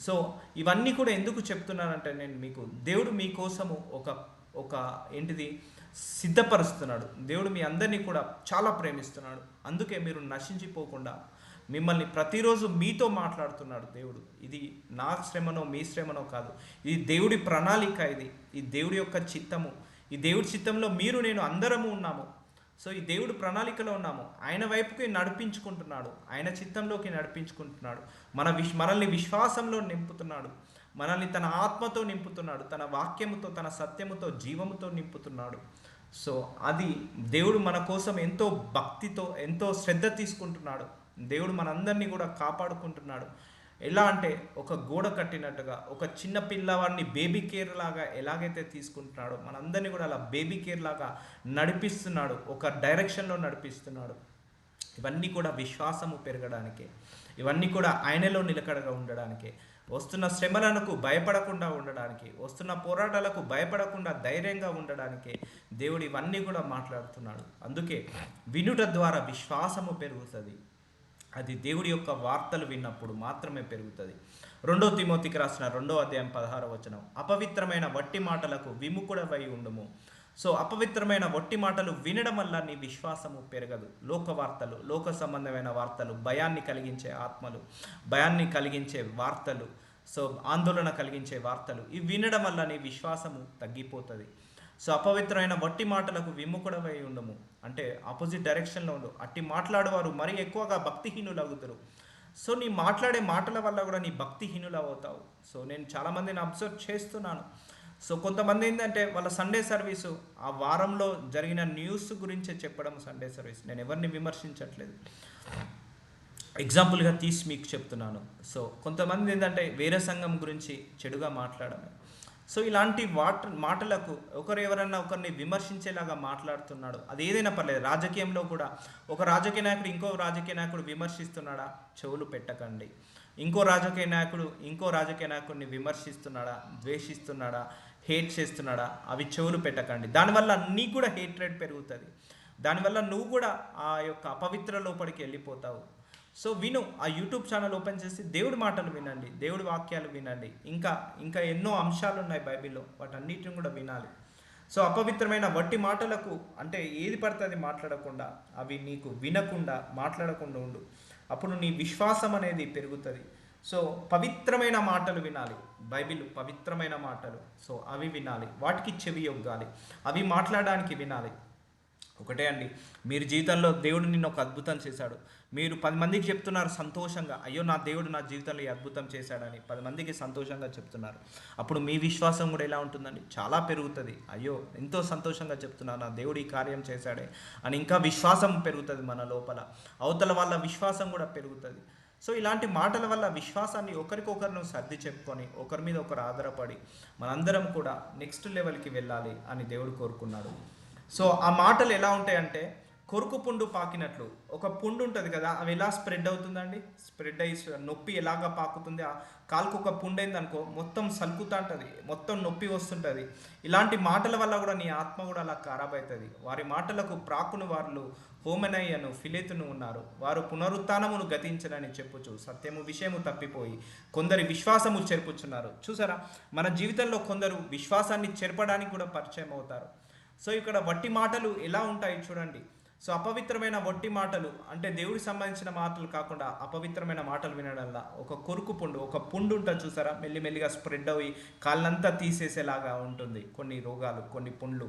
Speaker 1: సో ఇవన్నీ కూడా ఎందుకు చెప్తున్నానంటే, నేను మీకు దేవుడు మీకోసము ఒక ఏంటిది సిద్ధపరుస్తున్నాడు. దేవుడు మీ అందరినీ కూడా చాలా ప్రేమిస్తున్నాడు. అందుకే మీరు నశించిపోకుండా మిమ్మల్ని ప్రతిరోజు మీతో మాట్లాడుతున్నాడు దేవుడు. ఇది నా శ్రమనో మీ శ్రమనో కాదు, ఇది దేవుడి ప్రణాళిక, ఈ దేవుడి యొక్క చిత్తము. ఈ దేవుడి చిత్తంలో మీరు నేను అందరము ఉన్నాము. సో ఈ దేవుడు ప్రణాళికలో ఉన్నాము, ఆయన వైపుకి నడిపించుకుంటున్నాడు, ఆయన చిత్తంలోకి నడిపించుకుంటున్నాడు. మనల్ని విశ్వాసంలో నింపుతున్నాడు, మనల్ని తన ఆత్మతో నింపుతున్నాడు, తన వాక్యముతో, తన సత్యముతో, జీవముతో నింపుతున్నాడు. సో అది దేవుడు మన కోసం ఎంతో భక్తితో, ఎంతో శ్రద్ధ తీసుకుంటున్నాడు. దేవుడు మనందరినీ కూడా కాపాడుకుంటున్నాడు. ఎలా అంటే ఒక గోడ కట్టినట్టుగా, ఒక చిన్న పిల్లవాడిని బేబీ కేర్ లాగా ఎలాగైతే తీసుకుంటున్నాడో మనందరినీ కూడా అలా బేబీ కేర్ లాగా నడిపిస్తున్నాడు, ఒక డైరెక్షన్లో నడిపిస్తున్నాడు. ఇవన్నీ కూడా విశ్వాసము పెరగడానికే, ఇవన్నీ కూడా ఆయనలో నిలకడగా ఉండడానికే, వస్తున్న శ్రమలకు భయపడకుండా ఉండడానికి, వస్తున్న పోరాటాలకు భయపడకుండా ధైర్యంగా ఉండడానికే దేవుడు ఇవన్నీ కూడా మాట్లాడుతున్నాడు. అందుకే వినుట ద్వారా విశ్వాసము పెరుగుతుంది. అది దేవుడి యొక్క వార్తలు విన్నప్పుడు మాత్రమే పెరుగుతుంది. 2 తిమోతికి రాసిన 2వ అధ్యాయం 16వ వచనం, అపవిత్రమైన వట్టి మాటలకు విముఖుడవై ఉండుము. సో అపవిత్రమైన వట్టి మాటలు వినడం వల్ల నీ విశ్వాసము పెరగదు. లోక వార్తలు, లోక సంబంధమైన వార్తలు, భయాన్ని కలిగించే ఆత్మలు, భయాన్ని కలిగించే వార్తలు, సో ఆందోళన కలిగించే వార్తలు, ఇవి వినడం వల్ల నీ విశ్వాసము తగ్గిపోతుంది. సో అపవిత్రమైన వట్టి మాటలకు విముఖుడవై ఉండము అంటే ఆపోజిట్ డైరెక్షన్లో ఉండు. అట్టి మాట్లాడేవారు మరీ ఎక్కువగా భక్తిహీనులు అవుతారు. సో నీ మాట్లాడే మాటల వల్ల కూడా నీ భక్తిహీనులు అవుతావు. సో నేను చాలామందిని అబ్జర్వ్ చేస్తున్నాను. సో కొంతమంది ఏంటంటే వాళ్ళ సండే సర్వీసు ఆ వారంలో జరిగిన న్యూస్ గురించే చెప్పడం సండే సర్వీస్. నేను ఎవరిని విమర్శించట్లేదు, ఎగ్జాంపుల్గా తీసి మీకు చెప్తున్నాను. సో కొంతమంది ఏంటంటే వేరే సంఘం గురించి చెడుగా మాట్లాడమే. సో ఇలాంటి మాటలకు ఎవరన్నా ఒకరిని విమర్శించేలాగా మాట్లాడుతున్నాడు, అది ఏదైనా పర్లేదు. రాజకీయంలో కూడా ఒక రాజకీయ నాయకుడు ఇంకో రాజకీయ నాయకుడు విమర్శిస్తున్నాడా, చెవులు పెట్టకండి. ఇంకో రాజకీయ నాయకుడిని విమర్శిస్తున్నాడా, ద్వేషిస్తున్నాడా, హేట్ చేస్తున్నాడా, అవి చెవులు పెట్టకండి. దానివల్ల నీకు కూడా హేట్రేట్ పెరుగుతుంది, దానివల్ల నువ్వు కూడా ఆ యొక్క అపవిత్ర లోపలికి వెళ్ళిపోతావు. సో విను, ఆ యూట్యూబ్ ఛానల్ ఓపెన్ చేసి దేవుడి మాటలు వినండి, దేవుడి వాక్యాలు వినండి. ఇంకా ఎన్నో అంశాలు ఉన్నాయి బైబిల్లో, వాటన్నిటిని కూడా వినాలి. సో అపవిత్రమైన వట్టి మాటలకు అంటే ఏది పడుతుంది మాట్లాడకుండా, అవి నీకు వినకుండా మాట్లాడకుండా ఉండు. అప్పుడు నీ విశ్వాసం అనేది పెరుగుతుంది. సో పవిత్రమైన మాటలు వినాలి, బైబిల్ పవిత్రమైన మాటలు. సో అవి వినాలి, వాటికి చెవి యొగ్గాలి, అవి మాట్లాడడానికి వినాలి. ఒకటే అండి, మీరు జీవితంలో దేవుడు నిన్ను ఒక అద్భుతం చేశాడు, మీరు 10 మందికి చెప్తున్నారు సంతోషంగా, అయ్యో నా దేవుడు నా జీవితంలో ఈ అద్భుతం చేశాడని 10 మందికి సంతోషంగా చెప్తున్నారు. అప్పుడు మీ విశ్వాసం కూడా ఎలా ఉంటుందండి, చాలా పెరుగుతుంది. అయ్యో ఎంతో సంతోషంగా చెప్తున్నారు, నా దేవుడు ఈ కార్యం చేశాడే అని ఇంకా విశ్వాసం పెరుగుతుంది మన లోపల, అవతల వాళ్ళ విశ్వాసం కూడా పెరుగుతుంది. సో ఇలాంటి మాటల వల్ల విశ్వాసాన్ని ఒకరికొకరు సర్ది చెప్పుకొని ఒకరి మీద ఒకరు ఆధారపడి మనందరం కూడా నెక్స్ట్ లెవెల్కి వెళ్ళాలి అని దేవుడు కోరుకున్నాడు. సో ఆ మాటలు ఎలా ఉంటాయంటే కొరుకు పుండు పాకినట్లు. ఒక పుండు ఉంటుంది కదా, అవి ఎలా స్ప్రెడ్ అవుతుందండి, స్ప్రెడ్ అయ్యి నొప్పి ఎలాగా పాకుతుంది. ఆ కాలుకు ఒక పుండు అయిందనుకో మొత్తం సలుకుతా ఉంటుంది, మొత్తం నొప్పి వస్తుంటుంది. ఇలాంటి మాటల వల్ల కూడా నీ ఆత్మ కూడా అలా ఖరాబ్ అవుతుంది. వారి మాటలకు ప్రాకును వాళ్ళు హోమెనయ్యను ఫిలేతును ఉన్నారు, వారు పునరుత్థానమును గతించనని చెప్పుచు సత్యము విషయము తప్పిపోయి కొందరి విశ్వాసము చెరుపుచున్నారు. చూసారా, మన జీవితంలో కొందరు విశ్వాసాన్ని చెరపడానికి కూడా పరిచయం అవుతారు. సో ఇక్కడ వట్టి మాటలు ఎలా ఉంటాయి చూడండి. సో అపవిత్రమైన వట్టి మాటలు అంటే దేవుడికి సంబంధించిన మాటలు కాకుండా అపవిత్రమైన మాటలు వినడం వల్ల ఒక కొరుకు పుండు, ఒక పుండు ఉంటుంది చూసారా, మెల్లిమెల్లిగా స్ప్రెడ్ అయ్యి కాళ్ళంతా తీసేసేలాగా ఉంటుంది. కొన్ని రోగాలు, కొన్ని పుండ్లు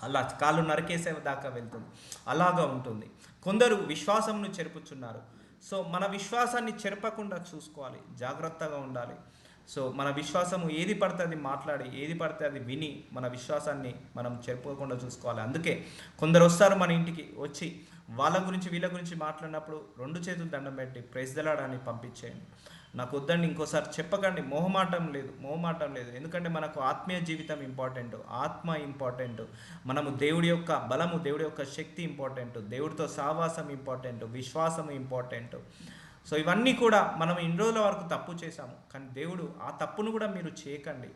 Speaker 1: అలా కాళ్ళు నరికేసే దాకా వెళ్తుంది, అలాగా ఉంటుంది. కొందరు విశ్వాసంను చెరుపుచున్నారు. సో మన విశ్వాసాన్ని చెరపకుండా చూసుకోవాలి, జాగ్రత్తగా ఉండాలి. సో మన విశ్వాసము ఏది పడితే అది మాట్లాడి, ఏది పడితే అది విని మన విశ్వాసాన్ని మనం చెప్పుకోకుండా చూసుకోవాలి. అందుకే కొందరు వస్తారు మన ఇంటికి, వచ్చి వాళ్ళ గురించి వీళ్ళ గురించి మాట్లాడినప్పుడు 2 చేతులు దండం పెట్టి ప్రైజ్ ద లార్డ్ అని పంపించేయండి. నాకు వద్దండి ఇంకోసారి చెప్పకండి, మొహమాటం లేదు. ఎందుకంటే మనకు ఆత్మీయ జీవితం ఇంపార్టెంట్, ఆత్మ ఇంపార్టెంట్, మనము దేవుడి యొక్క బలము, దేవుడి యొక్క శక్తి ఇంపార్టెంట్, దేవుడితో సహవాసం ఇంపార్టెంట్, విశ్వాసం ఇంపార్టెంట్. సో ఇవన్నీ కూడా మనం ఇన్ని రోజుల వరకు తప్పు చేశాము, కానీ దేవుడు ఆ తప్పును కూడా మీరు చేయకండి,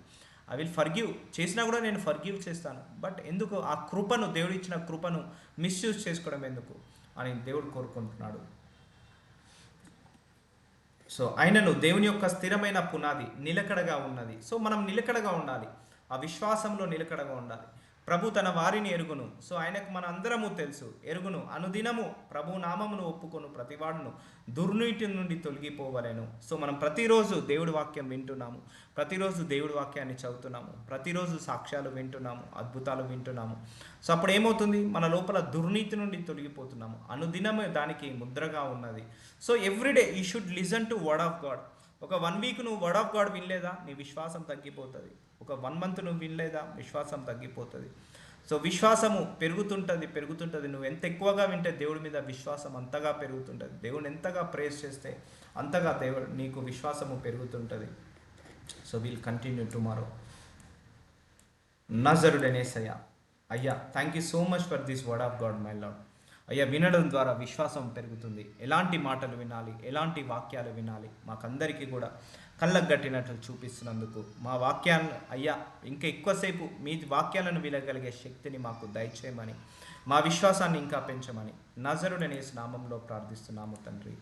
Speaker 1: ఐ విల్ ఫర్గివ్, చేసినా కూడా నేను ఫర్గివ్ చేస్తాను. బట్ ఎందుకు ఆ కృపను, దేవుడు ఇచ్చిన కృపను మిస్యూజ్ చేసుకోవడం ఎందుకు అని దేవుడు కోరుకుంటున్నాడు. సో ఆయనను దేవుని యొక్క స్థిరమైన పునాది నిలకడగా ఉన్నది. సో మనం నిలకడగా ఉండాలి, ఆ విశ్వాసంలో నిలకడగా ఉండాలి. ప్రభు తన వారిని ఎరుగును. సో ఆయనకు మన అందరము తెలుసు, ఎరుగును. అనుదినము ప్రభు నామమును ఒప్పుకొను ప్రతివాడును దుర్నీతి నుండి తొలగిపోవలేను. సో మనం ప్రతిరోజు దేవుడి వాక్యం వింటున్నాము, ప్రతిరోజు దేవుడి వాక్యాన్ని చదువుతున్నాము, ప్రతిరోజు సాక్ష్యాలు వింటున్నాము, అద్భుతాలు వింటున్నాము. సో అప్పుడు ఏమవుతుంది, మన లోపల దుర్నీతి నుండి తొలగిపోతున్నాము. అనుదినము దానికి ముద్రగా ఉన్నది. So everyday you should listen to word of God. ఒక 1 వీక్ నువ్వు వర్డ్ ఆఫ్ గాడ్ వినలేదా, నీ విశ్వాసం తగ్గిపోతుంది. ఒక 1 మంత్ నువ్వు వినలేదా, విశ్వాసం తగ్గిపోతుంది. సో విశ్వాసము పెరుగుతుంటుంది. నువ్వు ఎంత ఎక్కువగా వింటే దేవుడి మీద విశ్వాసం అంతగా పెరుగుతుంటుంది. దేవుడిని ఎంతగా ప్రేస్ చేస్తే అంతగా దేవుడు నీకు విశ్వాసము పెరుగుతుంటుంది. So will continue tomorrow. నజరుడనేసయ్య, అయ్యా thank you so much for this word of God my Lord. అయ్యా వినడం ద్వారా విశ్వాసం పెరుగుతుంది. ఎలాంటి మాటలు వినాలి, ఎలాంటి వాక్యాలు వినాలి, మాకందరికీ కూడా కళ్ళకు గట్టినట్లు చూపిస్తున్నందుకు మా వాక్యాలను అయ్యా ఇంకా ఎక్కువసేపు మీ వాక్యాలను వినగలిగే శక్తిని మాకు దయచేయమని, మా విశ్వాసాన్ని ఇంకా పెంచమని నజరుడనే నామంలో ప్రార్థిస్తున్నాము తండ్రి.